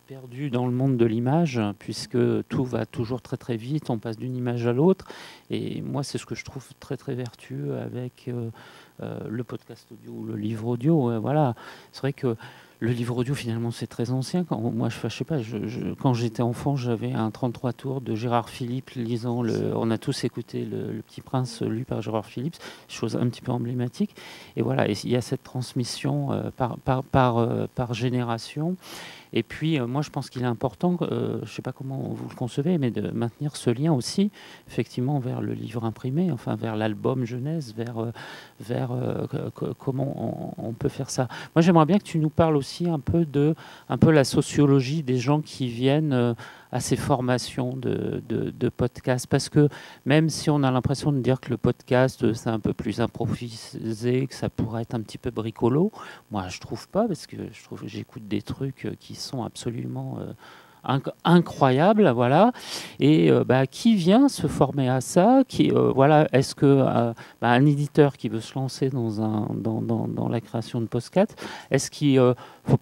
perdu dans le monde de l'image, puisque tout va toujours très très vite, on passe d'une image à l'autre. Et moi, c'est ce que je trouve très très vertueux avec le podcast audio, le livre audio. Voilà, c'est vrai que le livre audio, finalement, c'est très ancien. Moi, je sais pas, quand j'étais enfant, j'avais un 33 tours de Gérard Philippe lisant on a tous écouté le Petit Prince lu par Gérard Philippe, chose un petit peu emblématique. Et voilà, il y a cette transmission par génération. Et puis, moi, je pense qu'il est important, je ne sais pas comment vous le concevez, mais de maintenir ce lien aussi, effectivement, vers le livre imprimé, vers l'album jeunesse, vers comment on peut faire ça. Moi, j'aimerais bien que tu nous parles aussi un peu la sociologie des gens qui viennent à ces formations de podcast, parce que même si on a l'impression de dire que le podcast, c'est un peu plus improvisé, que ça pourrait être un petit peu bricolo, moi, je trouve pas, parce que j'écoute des trucs qui sont absolument incroyables, voilà. Et qui vient se former à ça, est-ce que un éditeur qui veut se lancer dans la création de podcast, est-ce qu'il faut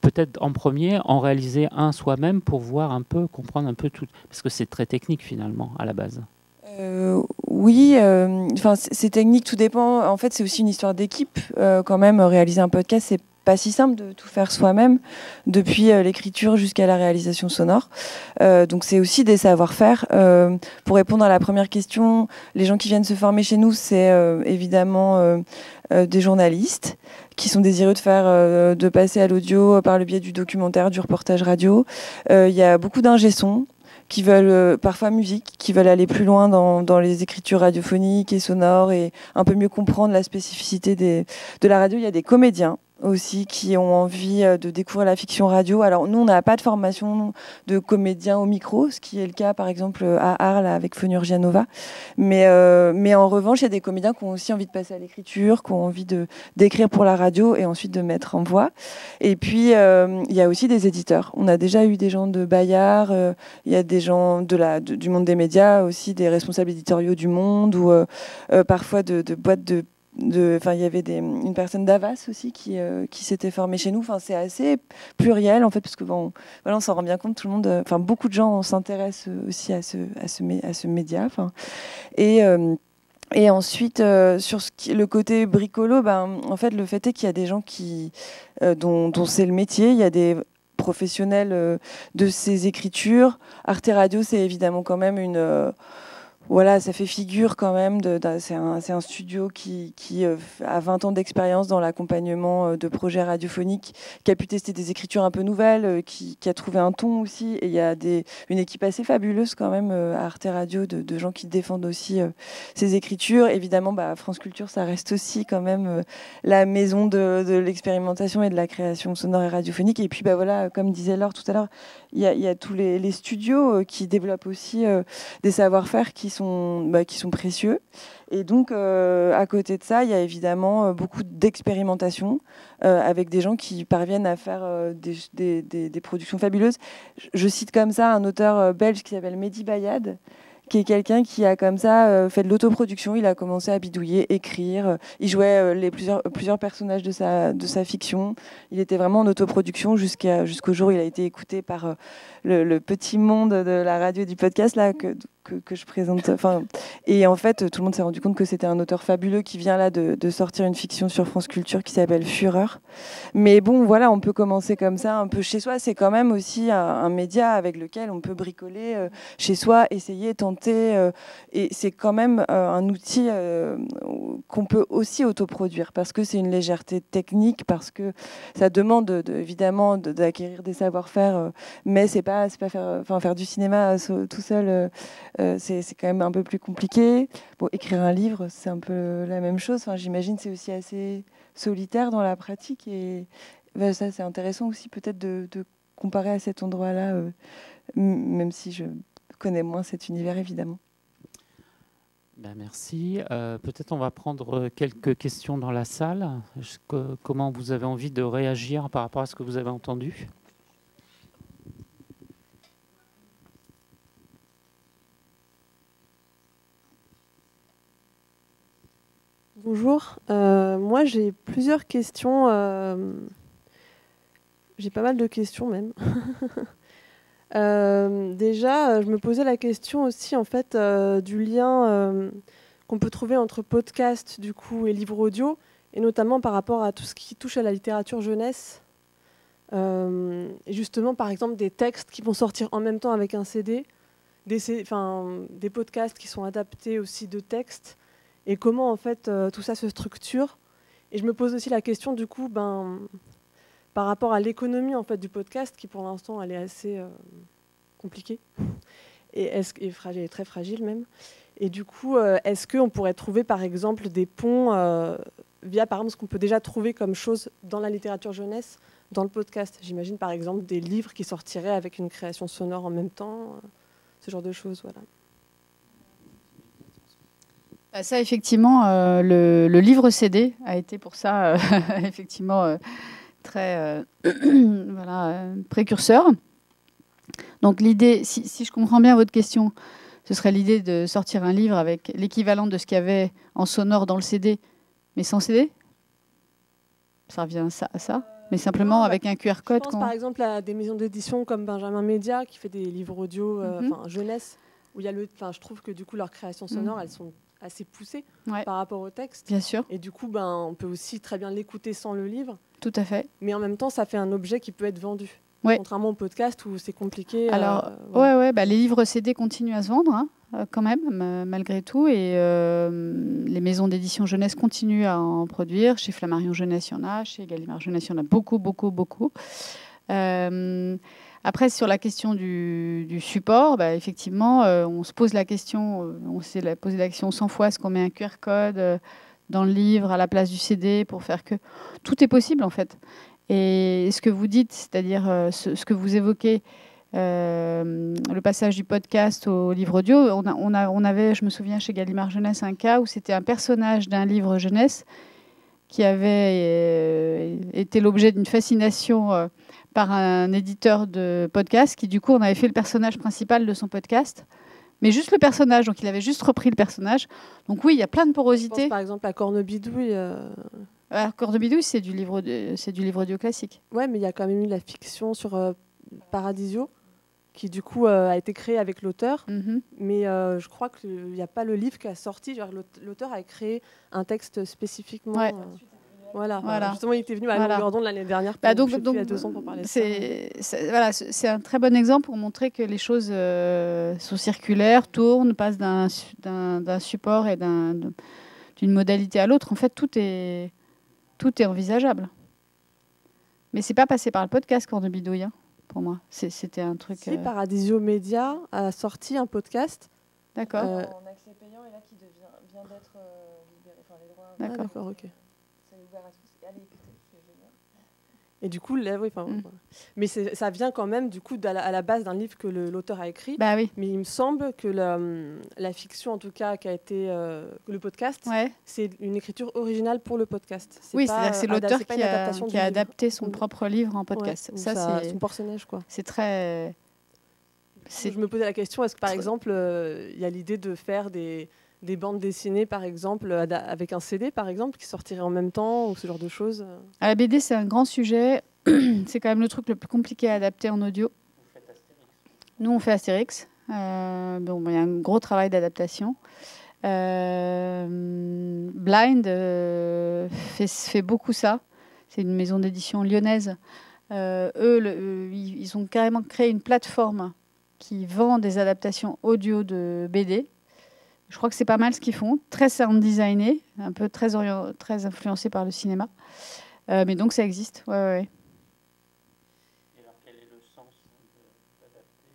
peut-être en premier en réaliser un soi-même pour voir un peu, comprendre un peu tout, parce que c'est très technique finalement à la base. Oui, c'est technique, tout dépend. En fait, c'est aussi une histoire d'équipe. Quand même, réaliser un podcast, c'est pas si simple de tout faire soi-même, depuis l'écriture jusqu'à la réalisation sonore. Donc c'est aussi des savoir-faire. Pour répondre à la première question, les gens qui viennent se former chez nous, c'est évidemment des journalistes qui sont désireux de passer à l'audio par le biais du documentaire, du reportage radio. Il y a beaucoup d'ingé-sons qui veulent, parfois musique, qui veulent aller plus loin dans les écritures radiophoniques et sonores et un peu mieux comprendre la spécificité de la radio. Il y a des comédiens aussi qui ont envie de découvrir la fiction radio. Alors nous, on n'a pas de formation de comédien au micro, ce qui est le cas par exemple à Arles avec Fonurgia Nova. Mais en revanche, il y a des comédiens qui ont aussi envie de passer à l'écriture, qui ont envie d'écrire pour la radio et ensuite de mettre en voix. Et puis, il y a aussi des éditeurs. On a déjà eu des gens de Bayard, il y a des gens du monde des médias, aussi des responsables éditoriaux du Monde, ou parfois de boîtes il y avait une personne d'Avas aussi qui s'était formée chez nous. Enfin, c'est assez pluriel en fait, parce que on s'en rend bien compte, tout le monde, beaucoup de gens s'intéressent aussi à ce média. Et ensuite, sur le côté bricolo, en fait, le fait est qu'il y a des gens dont c'est le métier. Il y a des professionnels de ces écritures. Arte Radio, c'est évidemment quand même voilà, ça fait figure quand même. C'est un studio qui a 20 ans d'expérience dans l'accompagnement de projets radiophoniques, qui a pu tester des écritures un peu nouvelles, qui a trouvé un ton aussi. Et il y a une équipe assez fabuleuse quand même à Arte Radio de gens qui défendent aussi ces écritures. Évidemment, France Culture, ça reste aussi quand même la maison de l'expérimentation et de la création sonore et radiophonique. Et puis voilà, comme disait Laure tout à l'heure, il y a tous les studios qui développent aussi des savoir-faire qui sont précieux. Et donc, à côté de ça, il y a évidemment beaucoup d'expérimentation avec des gens qui parviennent à faire des productions fabuleuses. Je cite comme ça un auteur belge qui s'appelle Mehdi Bayad, qui est quelqu'un qui a comme ça fait de l'autoproduction. Il a commencé à bidouiller, écrire. Il jouait plusieurs personnages de sa fiction. Il était vraiment en autoproduction jusqu'au jour où il a été écouté par le petit monde de la radio et du podcast là que je présente. Et en fait, tout le monde s'est rendu compte que c'était un auteur fabuleux qui vient là de sortir une fiction sur France Culture qui s'appelle Fureur. Mais bon, voilà, on peut commencer comme ça, un peu chez soi. C'est quand même aussi un média avec lequel on peut bricoler chez soi, essayer, tenter. Et c'est quand même un outil qu'on peut aussi autoproduire parce que c'est une légèreté technique, parce que ça demande évidemment d'acquérir des savoir-faire, mais c'est pas faire du cinéma tout seul. C'est quand même un peu plus compliqué. Bon, écrire un livre, c'est un peu la même chose. J'imagine c'est aussi assez solitaire dans la pratique. Et ça, c'est intéressant aussi peut-être de comparer à cet endroit-là, même si je connais moins cet univers, évidemment. Merci. Peut-être on va prendre quelques questions dans la salle. Comment vous avez envie de réagir par rapport à ce que vous avez entendu ? Bonjour, moi j'ai plusieurs questions, j'ai pas mal de questions même. Déjà, je me posais la question aussi en fait du lien qu'on peut trouver entre podcast du coup et livre audio, et notamment par rapport à tout ce qui touche à la littérature jeunesse. Et justement, par exemple, des textes qui vont sortir en même temps avec un CD, des podcasts qui sont adaptés aussi de textes. Et comment en fait tout ça se structure. Et je me pose aussi la question du coup, par rapport à l'économie en fait du podcast, qui pour l'instant elle est assez compliquée et fragile, très fragile même. Et du coup, est-ce qu'on pourrait trouver par exemple des ponts via par exemple ce qu'on peut déjà trouver comme chose dans la littérature jeunesse, dans le podcast. J'imagine par exemple des livres qui sortiraient avec une création sonore en même temps, ce genre de choses, voilà. Ça, effectivement, le livre CD a été pour ça, effectivement, très précurseur. Donc l'idée, si je comprends bien votre question, ce serait l'idée de sortir un livre avec l'équivalent de ce qu'il y avait en sonore dans le CD, mais sans CD ? Ça revient à ça ? Mais simplement avec un QR code. Je pense par exemple à des maisons d'édition comme Benjamin Média qui fait des livres audio jeunesse. où il y a je trouve que du coup leurs créations sonores, elles sont assez poussées par rapport au texte. Bien sûr. Et du coup, on peut aussi très bien l'écouter sans le livre. Tout à fait. Mais en même temps, ça fait un objet qui peut être vendu. Ouais. Contrairement au podcast où c'est compliqué. Alors, les livres CD continuent à se vendre quand même, malgré tout. Et les maisons d'édition jeunesse continuent à en produire. Chez Flammarion Jeunesse, il y en a. Chez Gallimard Jeunesse, il y en a beaucoup, beaucoup, beaucoup. Après, sur la question du support, effectivement, on se pose la question, on s'est posé la question 100 fois, est-ce qu'on met un QR code dans le livre à la place du CD pour faire que... Tout est possible, en fait. Et ce que vous dites, c'est-à-dire ce que vous évoquez, le passage du podcast au livre audio, on avait, je me souviens, chez Gallimard Jeunesse, un cas où c'était un personnage d'un livre jeunesse qui avait été l'objet d'une fascination par un éditeur de podcast qui, du coup, on avait fait le personnage principal de son podcast. Mais juste le personnage, donc il avait juste repris le personnage. Donc oui, il y a plein de porosités. Je pense par exemple à Cornebidouille. Cornebidouille, c'est du livre audio classique. Ouais, mais il y a quand même eu la fiction sur Paradisio, qui du coup a été créée avec l'auteur. Mais je crois qu'il n'y a pas le livre qui a sorti. L'auteur a créé un texte spécifiquement. Ouais. Voilà. Justement, il était venu à Longueur d'onde l'année dernière. Donc, il y a 2 ans pour parler de ça. C'est un très bon exemple pour montrer que les choses sont circulaires, tournent, passent d'un support et d'une modalité à l'autre. En fait, tout est envisageable. Mais c'est pas passé par le podcast Cornebidouille, pour moi. C'était un truc... Si, Paradisio Média a sorti un podcast. D'accord. En accès payant, et là, qui vient d'être libéré. Enfin, les droits... D'accord, ok. C'est ouvert à tous. Allez, écoutez, c'est génial. Et du coup, là, mais ça vient quand même du coup à la base d'un livre que l'auteur a écrit. Bah oui. Mais il me semble que la fiction, en tout cas, qui a été le podcast, c'est une écriture originale pour le podcast. C'est l'auteur qui a adapté son propre livre en podcast. Ouais, ça c'est son porte-neige, quoi. C'est très. Je me posais la question, est-ce que par exemple, il y a l'idée de faire des bandes dessinées, par exemple, avec un CD, par exemple, qui sortirait en même temps, ou ce genre de choses? À la BD, c'est un grand sujet. C'est quand même le truc le plus compliqué à adapter en audio. Nous, on fait Astérix. Il y a un gros travail d'adaptation. Blind fait beaucoup ça. C'est une maison d'édition lyonnaise. Ils ont carrément créé une plateforme qui vend des adaptations audio de BD. Je crois que c'est pas mal ce qu'ils font. Très sound designé, un peu très influencé par le cinéma. Mais donc ça existe. Ouais. Et alors quel est le sens d'adapter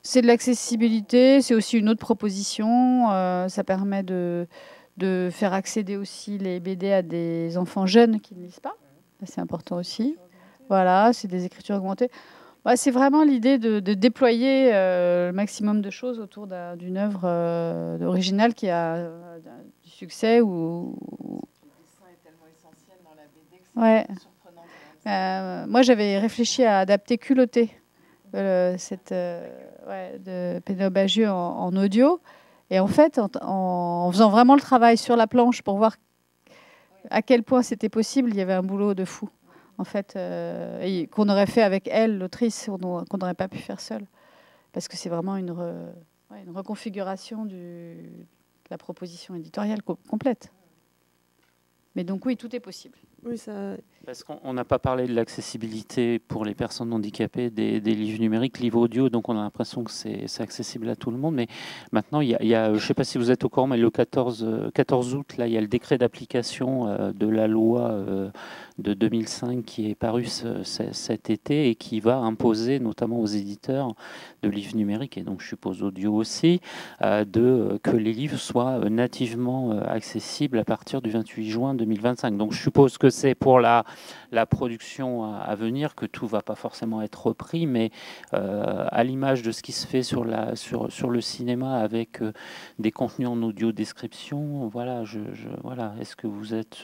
C'est de l'accessibilité, c'est aussi une autre proposition. Ça permet de faire accéder aussi les BD à des enfants jeunes qui ne lisent pas. C'est important aussi. Voilà, c'est des écritures augmentées. C'est vraiment l'idée de déployer le maximum de choses autour d'une œuvre originale qui a du succès. Le dessin est tellement essentiel dans la BD que c'est surprenant. Moi, j'avais réfléchi à adapter Culotté, de Pénélope Bagieux en audio. Et en fait, en faisant vraiment le travail sur la planche pour voir à quel point c'était possible, il y avait un boulot de fou. En fait, qu'on aurait fait avec elle, l'autrice, qu'on n'aurait pas pu faire seule. Parce que c'est vraiment une reconfiguration de la proposition éditoriale complète. Mais donc oui, tout est possible. Oui, ça... Parce qu'on n'a pas parlé de l'accessibilité pour les personnes handicapées des livres numériques, livres audio, donc on a l'impression que c'est accessible à tout le monde. Mais maintenant, il y a je ne sais pas si vous êtes au courant, mais le 14 août, là, il y a le décret d'application de la loi de 2005 qui est paru cet été et qui va imposer, notamment aux éditeurs de livres numériques, et donc je suppose audio aussi, que les livres soient nativement accessibles à partir du 28 juin 2025. Donc je suppose que c'est pour la production à venir, que tout ne va pas forcément être repris, mais à l'image de ce qui se fait sur le cinéma avec des contenus en audio description, voilà, voilà. Est-ce que vous êtes...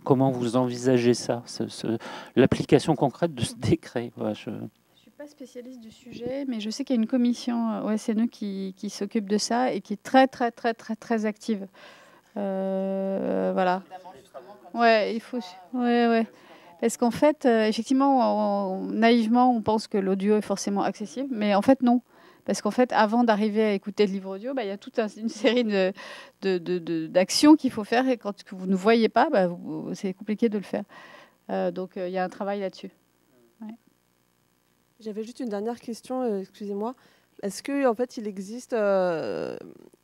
comment vous envisagez ça, l'application concrète de ce décret? Voilà, je ne suis pas spécialiste du sujet, mais je sais qu'il y a une commission OSNE qui s'occupe de ça et qui est très, très, très, très, très active. Voilà. Ouais, il faut. Ouais. Parce qu'en fait, effectivement, naïvement, on pense que l'audio est forcément accessible, mais en fait, non. Parce qu'en fait, avant d'arriver à écouter le livre audio, il y a toute une série d'actions qu'il faut faire, et quand vous ne voyez pas, c'est compliqué de le faire. Donc, il y a un travail là-dessus. Ouais. J'avais juste une dernière question, excusez-moi. Est-ce que en fait, il existe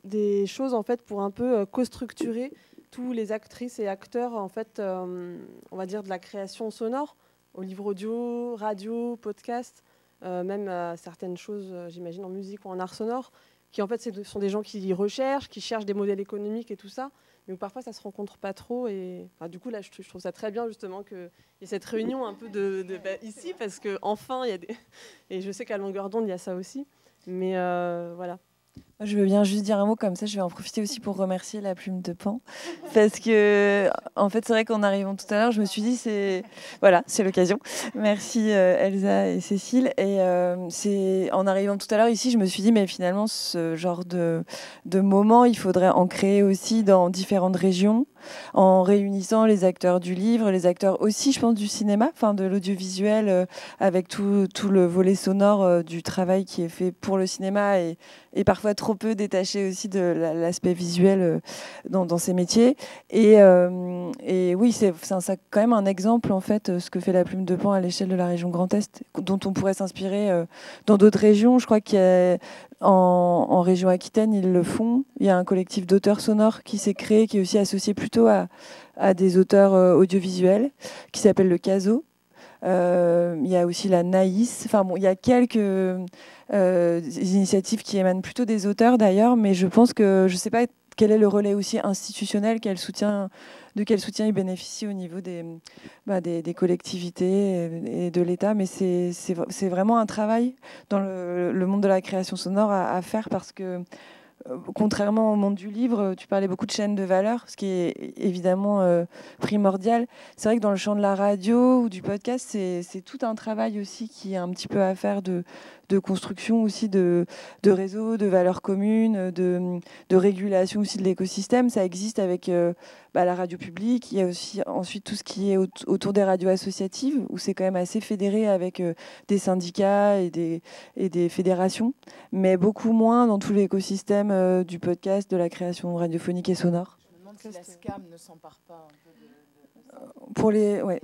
des choses en fait pour un peu co-structurer tous les actrices et acteurs en fait, on va dire de la création sonore, au livre audio, radio, podcast, même certaines choses, j'imagine en musique ou en art sonore, qui en fait sont des gens qui recherchent, qui cherchent des modèles économiques et tout ça, mais où parfois ça se rencontre pas trop. Et enfin, du coup là, je trouve ça très bien justement qu'il y ait cette réunion un peu ici, parce que enfin il y a des et je sais qu'à longueur d'onde il y a ça aussi. Mais voilà. Je veux bien juste dire un mot comme ça. Je vais en profiter aussi pour remercier la Plume de Pan. Parce que, en fait, c'est vrai qu'en arrivant tout à l'heure, je me suis dit, c'est l'occasion. Merci Elsa et Cécile. Et en arrivant tout à l'heure ici, je me suis dit, mais finalement, ce genre de moment, il faudrait en créer aussi dans différentes régions, en réunissant les acteurs du livre, les acteurs aussi, je pense, du cinéma, enfin de l'audiovisuel, avec tout le volet sonore du travail qui est fait pour le cinéma et parfois trop peu détaché aussi de l'aspect visuel dans ces métiers. Et oui, c'est quand même un exemple, en fait, ce que fait la Plume de Pan à l'échelle de la région Grand Est, dont on pourrait s'inspirer dans d'autres régions. Je crois qu'il y a en région Aquitaine, ils le font. Il y a un collectif d'auteurs sonores qui s'est créé, qui est aussi associé plutôt à des auteurs audiovisuels, qui s'appelle le CASO. Il y a aussi la Naïs. Enfin bon, il y a quelques initiatives qui émanent plutôt des auteurs d'ailleurs, mais je pense que je ne sais pas quel est le relais aussi institutionnel, de quel soutien ils bénéficient au niveau des collectivités et de l'État. Mais c'est vraiment un travail dans le monde de la création sonore à faire, parce que contrairement au monde du livre, tu parlais beaucoup de chaînes de valeur, ce qui est évidemment primordial. C'est vrai que dans le champ de la radio ou du podcast, c'est tout un travail aussi qui est un petit peu à faire de construction aussi de réseaux, de valeurs communes, de régulation aussi de l'écosystème. Ça existe avec la radio publique. Il y a aussi ensuite tout ce qui est autour des radios associatives, où c'est quand même assez fédéré avec des syndicats et des fédérations, mais beaucoup moins dans tout l'écosystème du podcast, de la création radiophonique et sonore. Je me demande si la SCAM ne s'empare pas un peu de ça. Pour les... Ouais.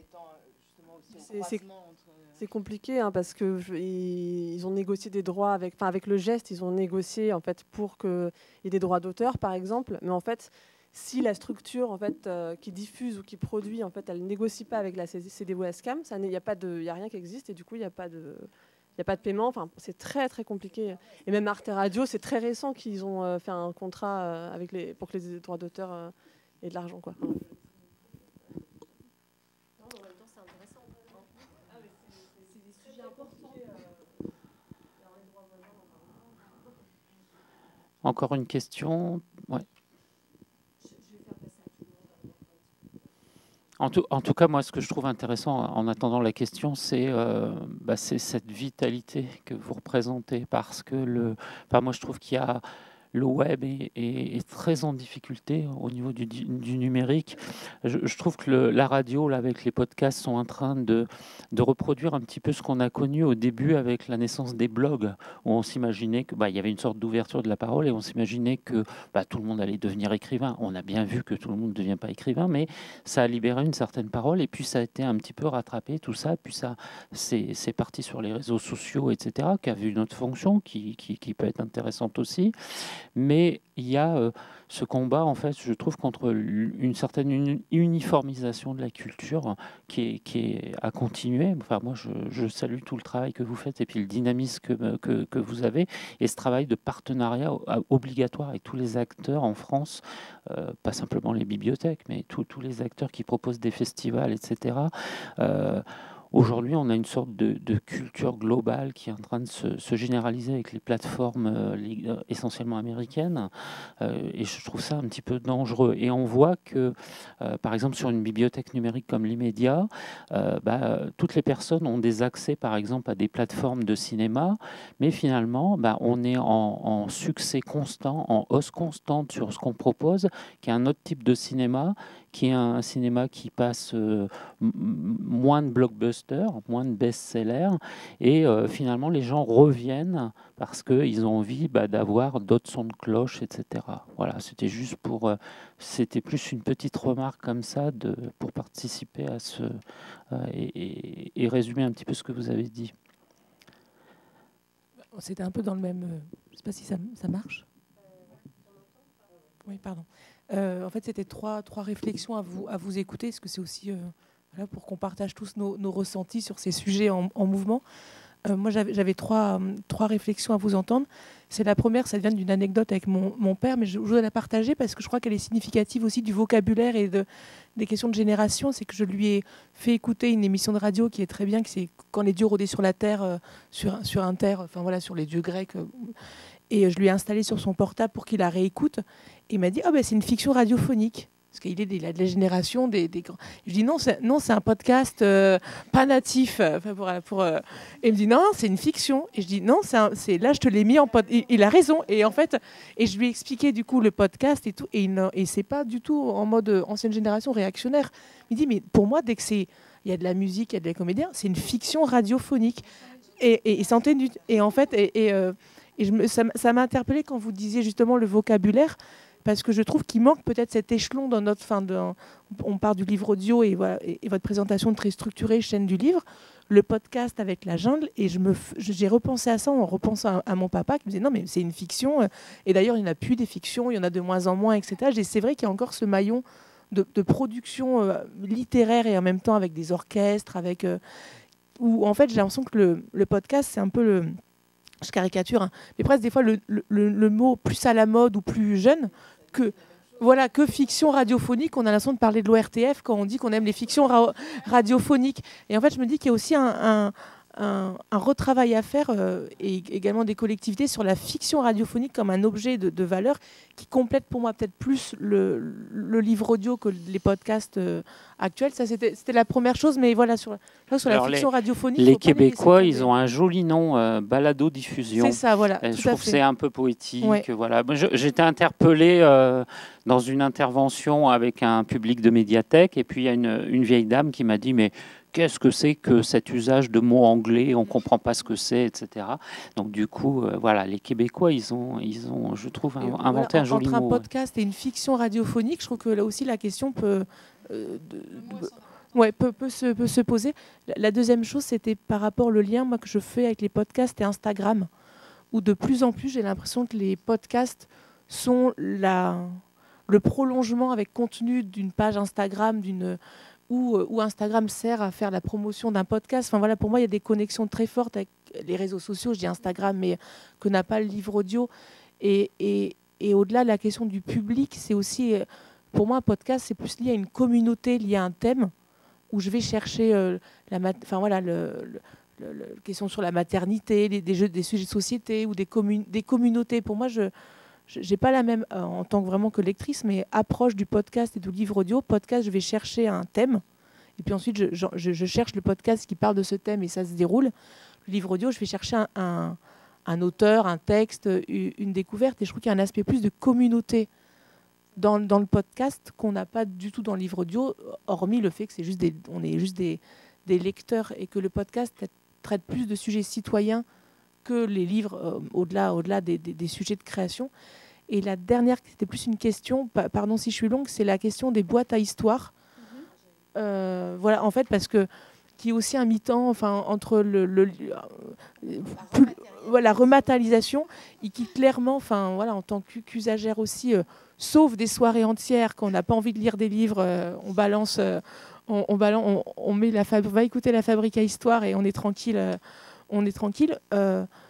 C'est compliqué parce que ils ont négocié des droits avec le geste, ils ont négocié en fait pour qu'il y ait des droits d'auteur par exemple, mais en fait si la structure en fait qui diffuse ou qui produit en fait elle négocie pas avec la CDO SCAM, il n'y a rien qui existe et du coup il n'y a pas de paiement. Enfin, c'est très très compliqué. Et même Arte Radio, c'est très récent qu'ils ont fait un contrat pour que les droits d'auteur aient de l'argent, quoi. Encore une question? Ouais. En tout cas, moi, ce que je trouve intéressant en attendant la question, c'est cette vitalité que vous représentez, parce que moi, je trouve qu'il y a le web est très en difficulté au niveau du numérique. Je trouve que la radio, là, avec les podcasts, sont en train de reproduire un petit peu ce qu'on a connu au début avec la naissance des blogs, où on s'imaginait que il y avait une sorte d'ouverture de la parole et on s'imaginait que tout le monde allait devenir écrivain. On a bien vu que tout le monde ne devient pas écrivain, mais ça a libéré une certaine parole et puis ça a été un petit peu rattrapé, tout ça. Puis ça, c'est parti sur les réseaux sociaux, etc., qui a vu une autre fonction qui peut être intéressante aussi. Mais il y a ce combat, en fait, je trouve, contre une certaine uniformisation de la culture qui est à continuer. Enfin, moi, je salue tout le travail que vous faites et puis le dynamisme que vous avez et ce travail de partenariat obligatoire avec tous les acteurs en France, pas simplement les bibliothèques, mais tous les acteurs qui proposent des festivals, etc. Aujourd'hui, on a une sorte de culture globale qui est en train de se généraliser avec les plateformes essentiellement américaines. Et je trouve ça un petit peu dangereux. Et on voit que, par exemple, sur une bibliothèque numérique comme l'Immédiat, toutes les personnes ont des accès, par exemple, à des plateformes de cinéma. Mais finalement, on est en succès constant, en hausse constante sur ce qu'on propose, qui est un autre type de cinéma qui est un cinéma qui passe moins de blockbusters, moins de best-sellers, et finalement les gens reviennent parce qu'ils ont envie d'avoir d'autres sons de cloche, etc. Voilà, c'était juste c'était plus une petite remarque comme ça pour participer à ce et résumer un petit peu ce que vous avez dit. C'était un peu dans le même... je ne sais pas si ça marche. Oui, pardon. En fait, c'était trois réflexions à vous écouter, parce que c'est aussi voilà, pour qu'on partage tous nos ressentis sur ces sujets en mouvement. Moi, j'avais trois réflexions à vous entendre. C'est la première, ça vient d'une anecdote avec mon père, mais je voudrais la partager parce que je crois qu'elle est significative aussi du vocabulaire et des questions de génération. C'est que je lui ai fait écouter une émission de radio qui est très bien, que c'est Quand les dieux rôdaient sur la terre, sur Inter, enfin voilà, sur les dieux grecs. Et je lui ai installé sur son portable pour qu'il la réécoute. Et il m'a dit, c'est une fiction radiophonique. Parce qu'il est de la génération des grands. Je dis non, c'est un podcast pas natif. Et il me dit non, c'est une fiction. Et je dis non, là je te l'ai mis en podcast. Il a raison. Et en fait, je lui ai expliqué du coup le podcast et tout. Et c'est pas du tout en mode ancienne génération réactionnaire. Il dit mais pour moi, dès que il y a de la musique, il y a des comédiens, c'est une fiction radiophonique. Et en fait, ça m'a interpellée quand vous disiez justement le vocabulaire. Parce que je trouve qu'il manque peut-être cet échelon dans notre on part du livre audio et votre présentation très structurée, chaîne du livre, le podcast avec la jungle, et j'ai repensé à ça en repensant à mon papa qui me disait non mais c'est une fiction, et d'ailleurs il n'y en a plus des fictions, il y en a de moins en moins, etc. Et c'est vrai qu'il y a encore ce maillon de production littéraire et en même temps avec des orchestres, où en fait j'ai l'impression que le podcast c'est un peu je caricature, hein, mais presque des fois le mot plus à la mode ou plus jeune que fiction radiophonique. On a l'impression de parler de l'ORTF quand on dit qu'on aime les fictions radiophoniques. Et en fait, je me dis qu'il y a aussi un retravail à faire, et également des collectivités, sur la fiction radiophonique comme un objet de valeur qui complète pour moi peut-être plus le livre audio que les podcasts actuels. Ça, c'était la première chose, mais voilà, sur la fiction radiophonique. Les Québécois, ils ont un joli nom, balado-diffusion. C'est ça, voilà. Je trouve que c'est un peu poétique. Ouais. Voilà. J'étais interpellé dans une intervention avec un public de médiathèque, et puis il y a une vieille dame qui m'a dit mais qu'est-ce que c'est que cet usage de mots anglais, on ne comprend pas ce que c'est, etc. Donc du coup, voilà, les Québécois, ils ont, je trouve, inventé un joli mot. Entre un podcast et une fiction radiophonique, je trouve que là aussi la question peut se poser. La deuxième chose, c'était par rapport au lien que je fais avec les podcasts et Instagram, où de plus en plus, j'ai l'impression que les podcasts sont le prolongement avec contenu d'une page Instagram, où Instagram sert à faire la promotion d'un podcast. Enfin, voilà, pour moi, il y a des connexions très fortes avec les réseaux sociaux, je dis Instagram, mais que n'a pas le livre audio. Et au-delà de la question du public, c'est aussi, pour moi, un podcast, c'est plus lié à une communauté, lié à un thème, où je vais chercher la question sur la maternité, des sujets de société, ou des communautés. Pour moi, je n'ai pas la même, en tant que vraiment que lectrice, mais approche du podcast et du livre audio. Podcast, je vais chercher un thème, et puis ensuite je cherche le podcast qui parle de ce thème, et ça se déroule. Le livre audio, je vais chercher un auteur, un texte, une découverte, et je trouve qu'il y a un aspect plus de communauté dans le podcast qu'on n'a pas du tout dans le livre audio, hormis le fait que on est juste des lecteurs, et que le podcast traite plus de sujets citoyens que les livres, au-delà des sujets de création. Et la dernière, c'était plus une question, pardon si je suis longue, c'est la question des boîtes à histoire. Voilà, en fait, parce que qui est aussi un mi-temps, enfin, entre la rematérialisation, et qui clairement, enfin, voilà, en tant qu'usagère aussi, sauve des soirées entières quand on n'a pas envie de lire des livres, on balance, on met va écouter la Fabrique à histoire et on est tranquille.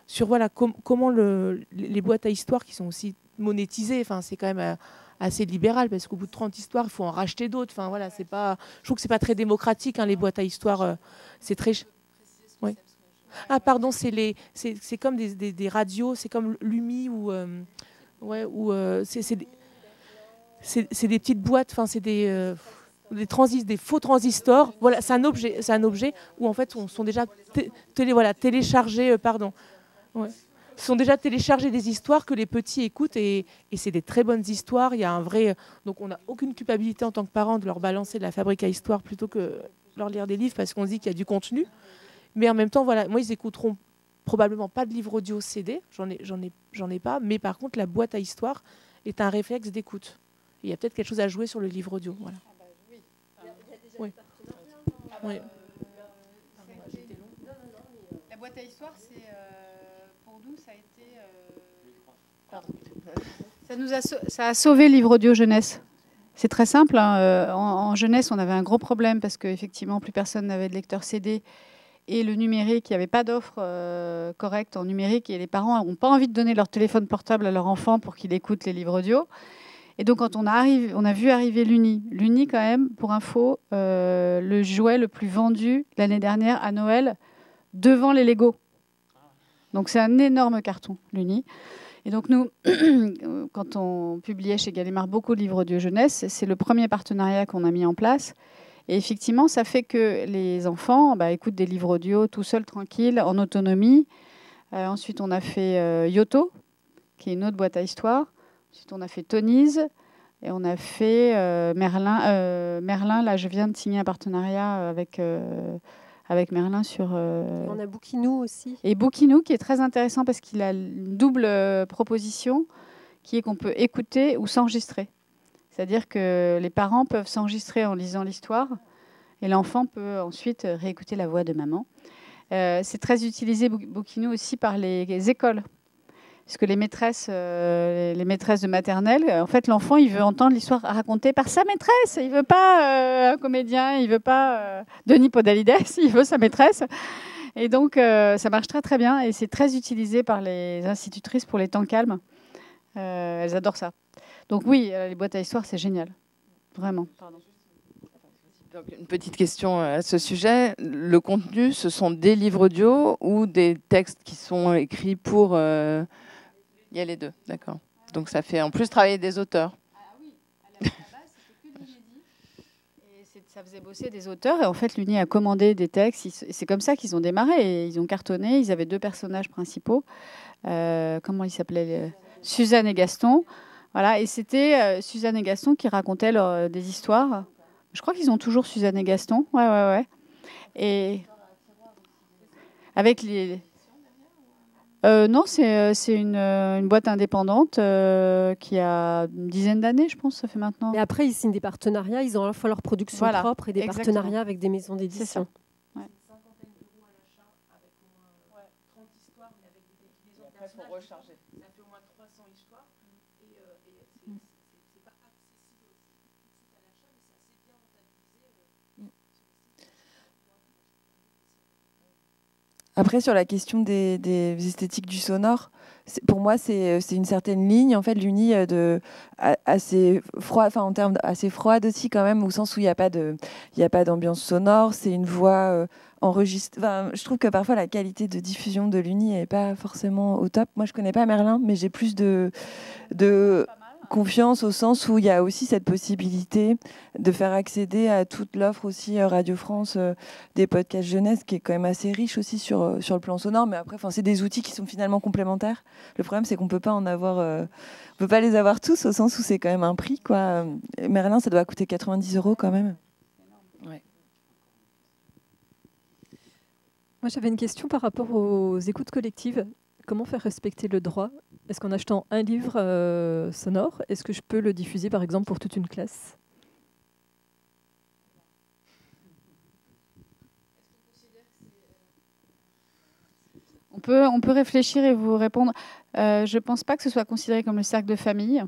Sur voilà, comment les boîtes à histoire qui sont aussi monétisées, enfin, c'est quand même assez libéral, parce qu'au bout de 30 histoires, il faut en racheter d'autres. Enfin, voilà, je trouve que c'est pas très démocratique, hein, les boîtes à histoire. C'est très... Oui. Ah, pardon, c'est comme des radios, c'est comme l'UMI, c'est des petites boîtes, enfin, c'est des faux transistors. Voilà, c'est un objet où en fait on sont déjà téléchargés, pardon. Ouais. sont déjà téléchargés des histoires que les petits écoutent et c'est des très bonnes histoires. Il y a un vrai, donc on n'a aucune culpabilité en tant que parent de leur balancer de la fabrique à histoire plutôt que leur lire des livres parce qu'on se dit qu'il y a du contenu. Mais en même temps, voilà, moi ils écouteront probablement pas de livre audio CD, j'en ai pas. Mais par contre, la boîte à histoire est un réflexe d'écoute. Il y a peut-être quelque chose à jouer sur le livre audio. Voilà. Oui. Oui. La boîte à histoire, c'est pour nous, ça a été. Ça a sauvé le livre audio jeunesse. C'est très simple. Hein. En jeunesse, on avait un gros problème parce qu'effectivement, plus personne n'avait de lecteur CD. Et le numérique, il n'y avait pas d'offre correcte en numérique. Et les parents n'ont pas envie de donner leur téléphone portable à leur enfant pour qu'il écoute les livres audio. Et donc, quand on a vu arriver l'Uni. L'Uni, quand même, pour info, le jouet le plus vendu l'année dernière à Noël, devant les Lego. Donc, c'est un énorme carton, l'Uni. Et donc, nous, quand on publiait chez Gallimard beaucoup de livres audio jeunesse, c'est le premier partenariat qu'on a mis en place. Et effectivement, ça fait que les enfants écoutent des livres audio tout seuls, tranquilles, en autonomie. Ensuite, on a fait Yoto, qui est une autre boîte à histoire. Ensuite, on a fait Tonise et on a fait Merlin. Merlin, là, je viens de signer un partenariat avec Merlin sur... On a Bookinou aussi. Et Bookinou, qui est très intéressant parce qu'il a une double proposition, qui est qu'on peut écouter ou s'enregistrer. C'est-à-dire que les parents peuvent s'enregistrer en lisant l'histoire et l'enfant peut ensuite réécouter la voix de maman. C'est très utilisé, Bookinou, aussi par les écoles. Parce que les maîtresses de maternelle, en fait, l'enfant, il veut entendre l'histoire racontée par sa maîtresse. Il ne veut pas un comédien, il ne veut pas Denis Podalides, il veut sa maîtresse. Et donc, ça marche très, très bien. Et c'est très utilisé par les institutrices pour les temps calmes. Elles adorent ça. Donc oui, les boîtes à histoire, c'est génial. Vraiment. Pardon. Donc, une petite question à ce sujet. Le contenu, ce sont des livres audio ou des textes qui sont écrits pour... Il y a les deux, d'accord. Donc ça fait en plus travailler des auteurs. Ah oui, à la base, c'était que de l'inédit. Et ça faisait bosser des auteurs. Et en fait, l'Uni a commandé des textes. Et c'est comme ça qu'ils ont démarré. Et ils ont cartonné. Ils avaient 2 personnages principaux. Comment ils s'appelaient Suzanne et Gaston. Voilà. Et c'était Suzanne et Gaston qui racontaient des histoires. Je crois qu'ils ont toujours Suzanne et Gaston. Ouais. Et avec les... non, c'est une boîte indépendante qui a une dizaine d'années, je pense, ça fait maintenant. Et après, ils signent des partenariats, ils ont à la fois leur production propre et des partenariats avec des maisons d'édition. Ouais. C'est 50 € à l'achat avec au moins 30 histoires, mais avec des déclinaisons de personnages. Pour recharger. Ça fait au moins 300 histoires. Et c'est pas accessible aussi tout de suite à l'achat, mais c'est assez bien rentabilisé. Après, sur la question des esthétiques du sonore, pour moi, c'est une certaine ligne, en fait, l'Uni assez froide, enfin en termes assez froide aussi quand même, au sens où il n'y a pas d'ambiance sonore, c'est une voix enregistrée. Enfin, je trouve que parfois la qualité de diffusion de l'Uni n'est pas forcément au top. Moi, je connais pas Merlin, mais j'ai plus de confiance au sens où il y a aussi cette possibilité de faire accéder à toute l'offre aussi Radio France des podcasts jeunesse qui est quand même assez riche aussi sur le plan sonore, mais après c'est des outils qui sont finalement complémentaires. Le problème c'est qu'on peut pas on peut pas les avoir tous au sens où c'est quand même un prix quoi. Merlin ça doit coûter 90 € quand même. Ouais. Moi j'avais une question par rapport aux écoutes collectives. Comment faire respecter le droit ? Est-ce qu'en achetant un livre sonore, est-ce que je peux le diffuser, par exemple, pour toute une classe ? On peut réfléchir et vous répondre. Je ne pense pas que ce soit considéré comme le cercle de famille.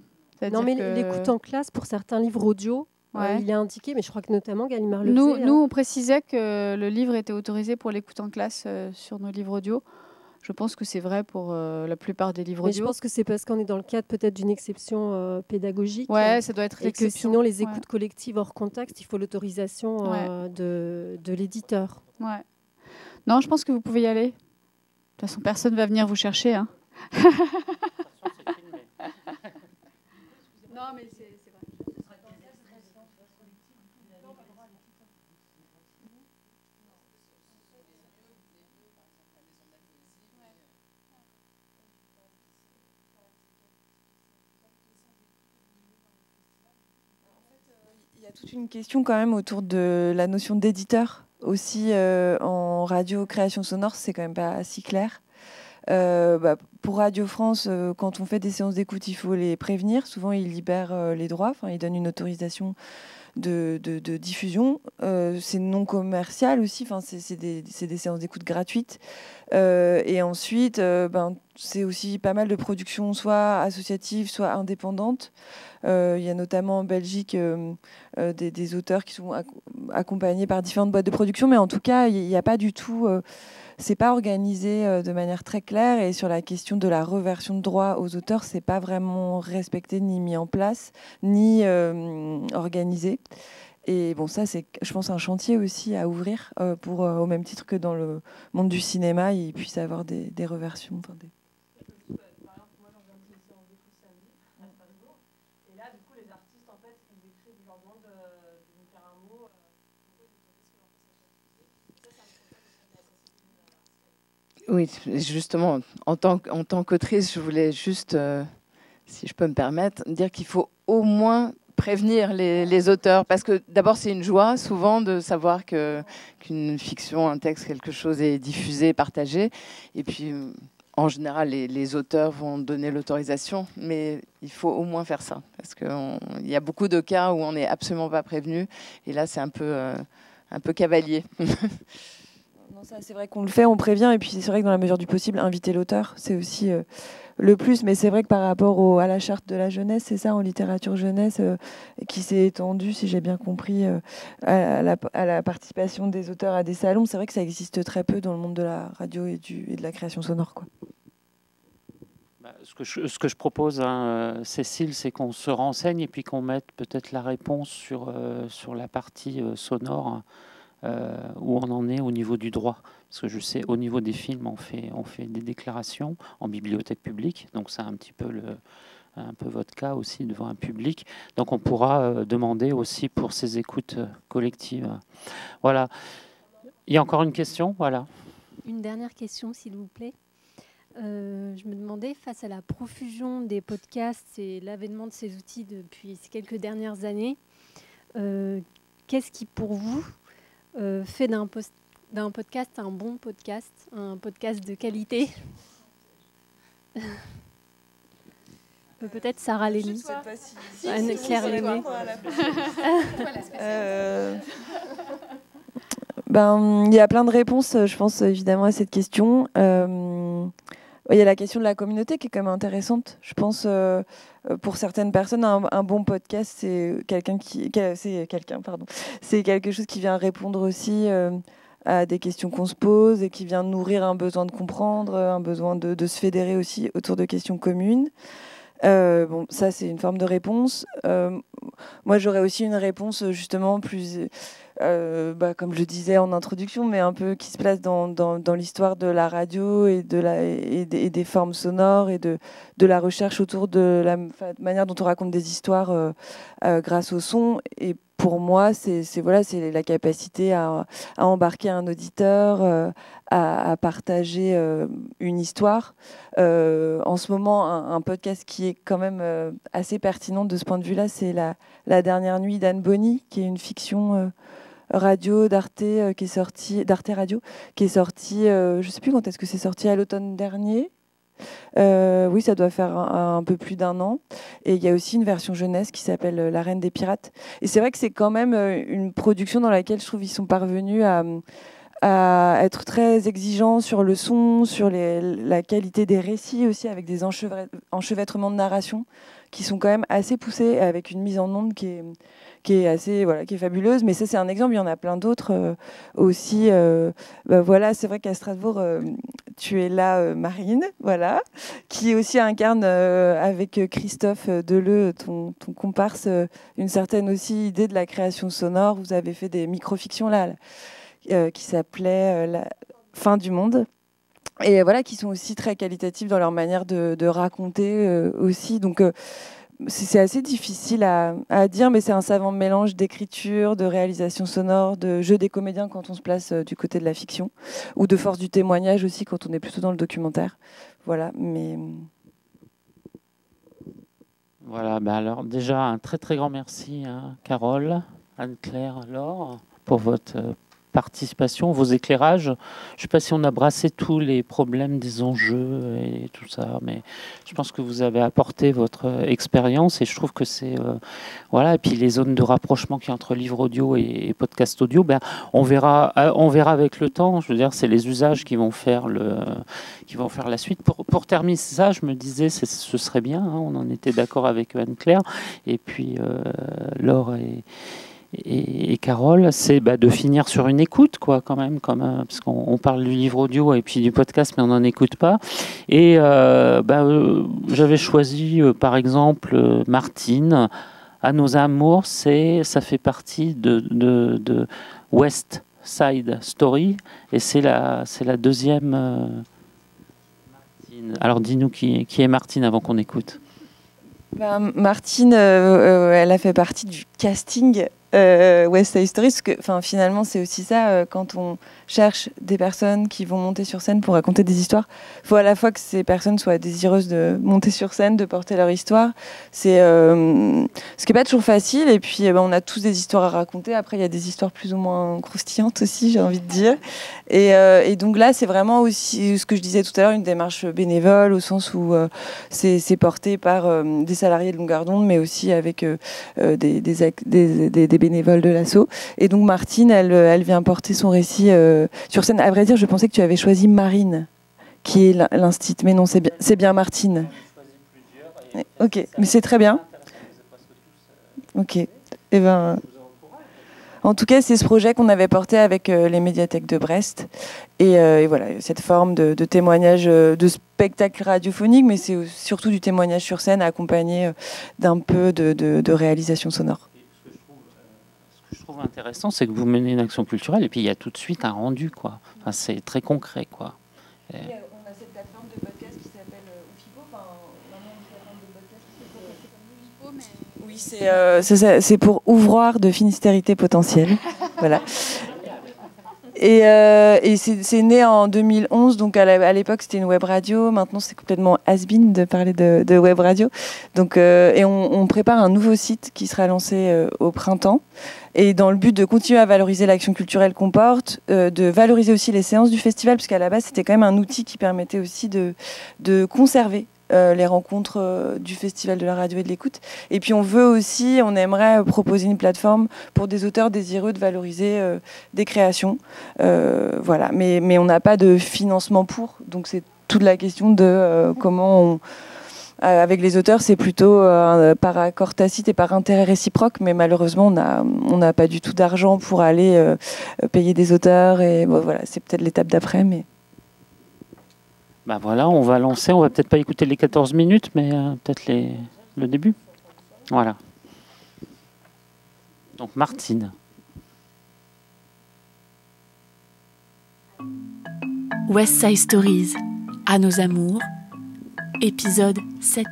Non, mais l'écoute en classe, pour certains livres audio, il est indiqué, mais je crois que notamment Gallimard le faisait. Nous, on précisait que le livre était autorisé pour l'écoute en classe sur nos livres audio. Je pense que c'est vrai pour la plupart des livres audio. Mais je pense que c'est parce qu'on est dans le cadre peut-être d'une exception pédagogique. Ouais, ça doit être l'exception. Et que sinon, les écoutes collectives hors contexte, il faut l'autorisation de l'éditeur. Ouais. Non, je pense que vous pouvez y aller. De toute façon, personne ne va venir vous chercher. Hein. Non, mais c'est vrai. a toute une question quand même autour de la notion d'éditeur. Aussi, en radio création sonore, c'est quand même pas si clair. Pour Radio France, quand on fait des séances d'écoute, il faut les prévenir. Souvent, ils libèrent les droits, ils donnent une autorisation de diffusion. C'est non commercial aussi, c'est des séances d'écoute gratuites. Et ensuite, c'est aussi pas mal de productions, soit associatives, soit indépendantes. Il y a notamment en Belgique des auteurs qui sont accompagnés par différentes boîtes de production, mais en tout cas, il n'y a pas du tout... c'est pas organisé de manière très claire, et sur la question de la reversion de droits aux auteurs, c'est pas vraiment respecté, ni mis en place, ni organisé. Et bon, ça, c'est, je pense, un chantier aussi à ouvrir pour, au même titre que dans le monde du cinéma, il puisse avoir des reversions. Oui, justement, en tant qu'autrice, je voulais juste, si je peux me permettre, dire qu'il faut au moins prévenir les auteurs, parce que d'abord c'est une joie souvent de savoir qu'une fiction, un texte, quelque chose est diffusé, partagé, et puis en général les auteurs vont donner l'autorisation, mais il faut au moins faire ça, parce qu'il y a beaucoup de cas où on n'est absolument pas prévenu, et là c'est un peu cavalier. Ça, c'est vrai qu'on le fait, on prévient, et puis c'est vrai que dans la mesure du possible, inviter l'auteur, c'est aussi le plus. Mais c'est vrai que par rapport à la charte de la jeunesse, c'est ça, en littérature jeunesse, qui s'est étendue, si j'ai bien compris, à la participation des auteurs à des salons. C'est vrai que ça existe très peu dans le monde de la radio et de la création sonore, quoi. Ce que je propose, Cécile, c'est qu'on se renseigne et puis qu'on mette peut-être la réponse sur la partie sonore. Où on en est au niveau du droit. Parce que je sais, au niveau des films, on fait des déclarations en bibliothèque publique. Donc c'est un petit peu votre cas aussi devant un public. Donc on pourra demander aussi pour ces écoutes collectives. Voilà. Il y a encore une question, voilà. Une dernière question, s'il vous plaît. Je me demandais, face à la profusion des podcasts et l'avènement de ces outils depuis ces quelques dernières années, qu'est-ce qui, pour vous, fait d'un podcast un bon podcast, un podcast de qualité? Peut-être Sarah Lémy, Anne-Claire Lémy. Il y a plein de réponses, je pense, évidemment, à cette question. Il y a la question de la communauté qui est quand même intéressante. Je pense, pour certaines personnes, un bon podcast, c'est c'est quelque chose qui vient répondre aussi à des questions qu'on se pose et qui vient nourrir un besoin de comprendre, un besoin de se fédérer aussi autour de questions communes. Ça, c'est une forme de réponse. Moi, j'aurais aussi une réponse justement plus... comme je disais en introduction, mais un peu qui se place dans l'histoire de la radio et des formes sonores et de la recherche autour de la manière dont on raconte des histoires grâce au son. Et pour moi, c'est la capacité à embarquer un auditeur, à partager une histoire. En ce moment, un podcast qui est quand même assez pertinent de ce point de vue-là, c'est la dernière nuit d'Anne Bonny, qui est une fiction radio d'Arte qui est sortie, d'Arte Radio, qui est sortie, je ne sais plus quand est-ce que c'est sorti, à l'automne dernier. Oui, ça doit faire un peu plus d'1 an. Et il y a aussi une version jeunesse qui s'appelle La Reine des Pirates. Et c'est vrai que c'est quand même une production dans laquelle je trouve qu'ils sont parvenus à être très exigeants sur le son, sur la qualité des récits aussi, avec des enchevêtrements de narration qui sont quand même assez poussés, avec une mise en onde qui est assez, qui est fabuleuse. Mais ça, c'est un exemple. Il y en a plein d'autres aussi. C'est vrai qu'à Strasbourg, tu es là, Marine, qui aussi incarne avec Christophe Deleu, ton comparse, une certaine aussi idée de la création sonore. Vous avez fait des micro-fictions là qui s'appelait La fin du monde. Et qui sont aussi très qualitatifs dans leur manière de raconter aussi. Donc, c'est assez difficile à dire, mais c'est un savant mélange d'écriture, de réalisation sonore, de jeu des comédiens quand on se place du côté de la fiction, ou de force du témoignage aussi quand on est plutôt dans le documentaire. Voilà, mais... Voilà, alors déjà un très très grand merci, Carole, Anne-Claire, Laure, pour votre participation, vos éclairages. Je ne sais pas si on a brassé tous les problèmes des enjeux et tout ça, mais je pense que vous avez apporté votre expérience et je trouve que c'est voilà. Et puis les zones de rapprochement qui entre livre audio et podcast audio, ben on verra avec le temps. Je veux dire, c'est les usages qui vont faire la suite. Pour terminer ça, je me disais, ce serait bien. Hein, on en était d'accord avec Anne-Claire et puis Laure et Carole, c'est de finir sur une écoute, quoi, quand même, parce qu'on parle du livre audio et puis du podcast, mais on n'en écoute pas. Et j'avais choisi, par exemple, Martine, À nos amours, ça fait partie de West Side Story, et c'est la deuxième. Martine. Alors, dis-nous qui est Martine avant qu'on écoute. Martine, elle a fait partie du casting West Side Story, parce que finalement c'est aussi ça, quand on cherche des personnes qui vont monter sur scène pour raconter des histoires, il faut à la fois que ces personnes soient désireuses de monter sur scène, de porter leur histoire, c'est ce qui n'est pas toujours facile, et puis on a tous des histoires à raconter, après il y a des histoires plus ou moins croustillantes aussi, j'ai envie de dire, et donc là c'est vraiment aussi ce que je disais tout à l'heure, une démarche bénévole, au sens où c'est porté par des salariés de longueur d'onde, mais aussi avec des bénévoles de l'asso. Et donc Martine, elle vient porter son récit sur scène. À vrai dire, je pensais que tu avais choisi Marine, qui est l'instit, mais non, c'est bien Martine. Ok, mais c'est très bien. Ok. Eh ben, en tout cas, c'est ce projet qu'on avait porté avec les médiathèques de Brest. Et voilà, cette forme de témoignage, de spectacle radiophonique, mais c'est surtout du témoignage sur scène accompagné d'un peu de réalisation sonore. Ce que je trouve intéressant, c'est que vous menez une action culturelle et puis il y a tout de suite un rendu, quoi. Enfin, c'est très concret, quoi. On a cette plateforme de podcast qui s'appelle Oufipo. Oui, c'est pour ouvroir de finistérité potentielle. Voilà. Et c'est né en 2011, donc à l'époque c'était une web radio, maintenant c'est complètement has-been de parler de web radio. Donc, et on prépare un nouveau site qui sera lancé au printemps, et dans le but de continuer à valoriser l'action culturelle qu'on porte, de valoriser aussi les séances du festival, parce qu'à la base c'était quand même un outil qui permettait aussi de conserver les rencontres du Festival de la radio et de l'écoute. Et puis on aimerait proposer une plateforme pour des auteurs désireux de valoriser des créations. Voilà. Mais on n'a pas de financement pour, donc c'est toute la question de comment avec les auteurs, c'est plutôt par accord tacite et par intérêt réciproque, mais malheureusement, on n'a pas du tout d'argent pour aller payer des auteurs. Et voilà, c'est peut-être l'étape d'après, mais... Ben voilà, on va lancer, on va peut-être pas écouter les 14 minutes, mais peut-être le début. Voilà. Donc Martine. West Side Stories, À nos amours, épisode 7.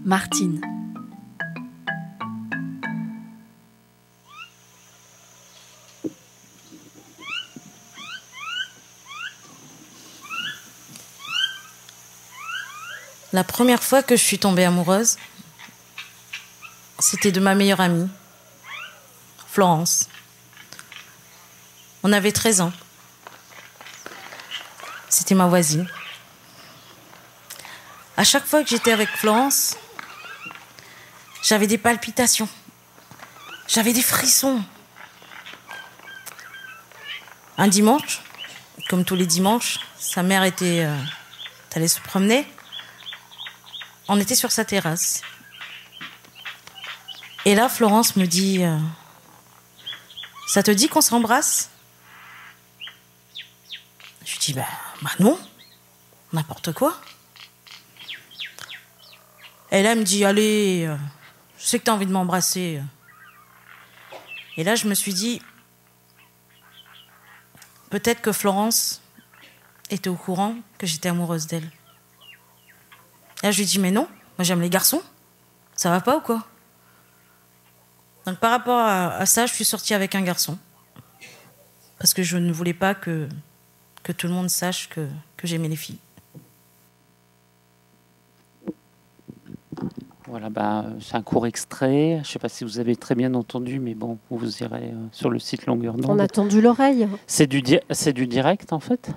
Martine. La première fois que je suis tombée amoureuse, c'était de ma meilleure amie, Florence. On avait 13 ans. C'était ma voisine. À chaque fois que j'étais avec Florence, j'avais des palpitations. J'avais des frissons. Un dimanche, comme tous les dimanches, sa mère était allée se promener. On était sur sa terrasse. Et là, Florence me dit « Ça te dit qu'on s'embrasse ?» Je lui dis bah non, n'importe quoi. Et là, elle me dit « Allez, je sais que tu as envie de m'embrasser. » Et là, je me suis dit peut-être que Florence était au courant que j'étais amoureuse d'elle. Là, je lui dis, mais non, moi j'aime les garçons. Ça va pas ou quoi? Donc par rapport à ça, je suis sortie avec un garçon. Parce que je ne voulais pas que tout le monde sache que j'aimais les filles. Voilà, c'est un court extrait. Je ne sais pas si vous avez très bien entendu, mais bon, vous irez sur le site Longueur d'onde. On a tendu l'oreille. C'est du direct, en fait.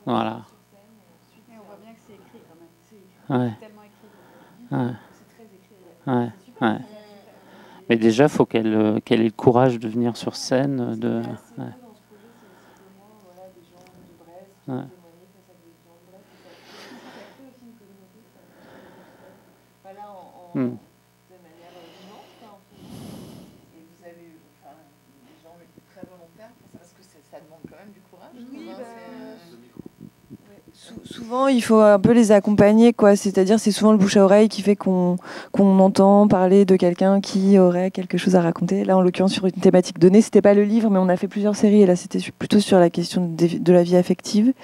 Voilà. On voit bien que c'est écrit quand même. C'est tellement écrit. Ouais. Ouais. Ouais. Mais déjà, il faut qu'elle ait le courage de venir sur scène. Ouais. De manière vivante, et vous avez des gens très volontaires parce que ça demande quand même du courage. Souvent, il faut un peu les accompagner, quoi. C'est-à-dire, c'est souvent le bouche à oreille qui fait qu'on entend parler de quelqu'un qui aurait quelque chose à raconter. Là, en l'occurrence, sur une thématique donnée, c'était pas le livre, mais on a fait plusieurs séries, et là, c'était plutôt sur la question de la vie affective.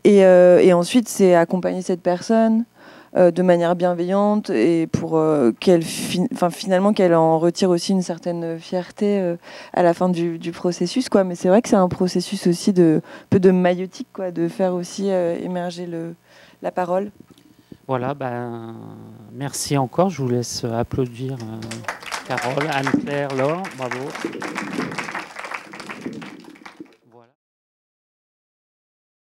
Et ensuite, c'est accompagner cette personne de manière bienveillante et pour finalement qu'elle en retire aussi une certaine fierté à la fin du processus, quoi. Mais c'est vrai que c'est un processus aussi peu de maïeutique, quoi, de faire aussi émerger la parole. Voilà, merci encore. Je vous laisse applaudir Carole, Anne-Claire, Laure. Bravo.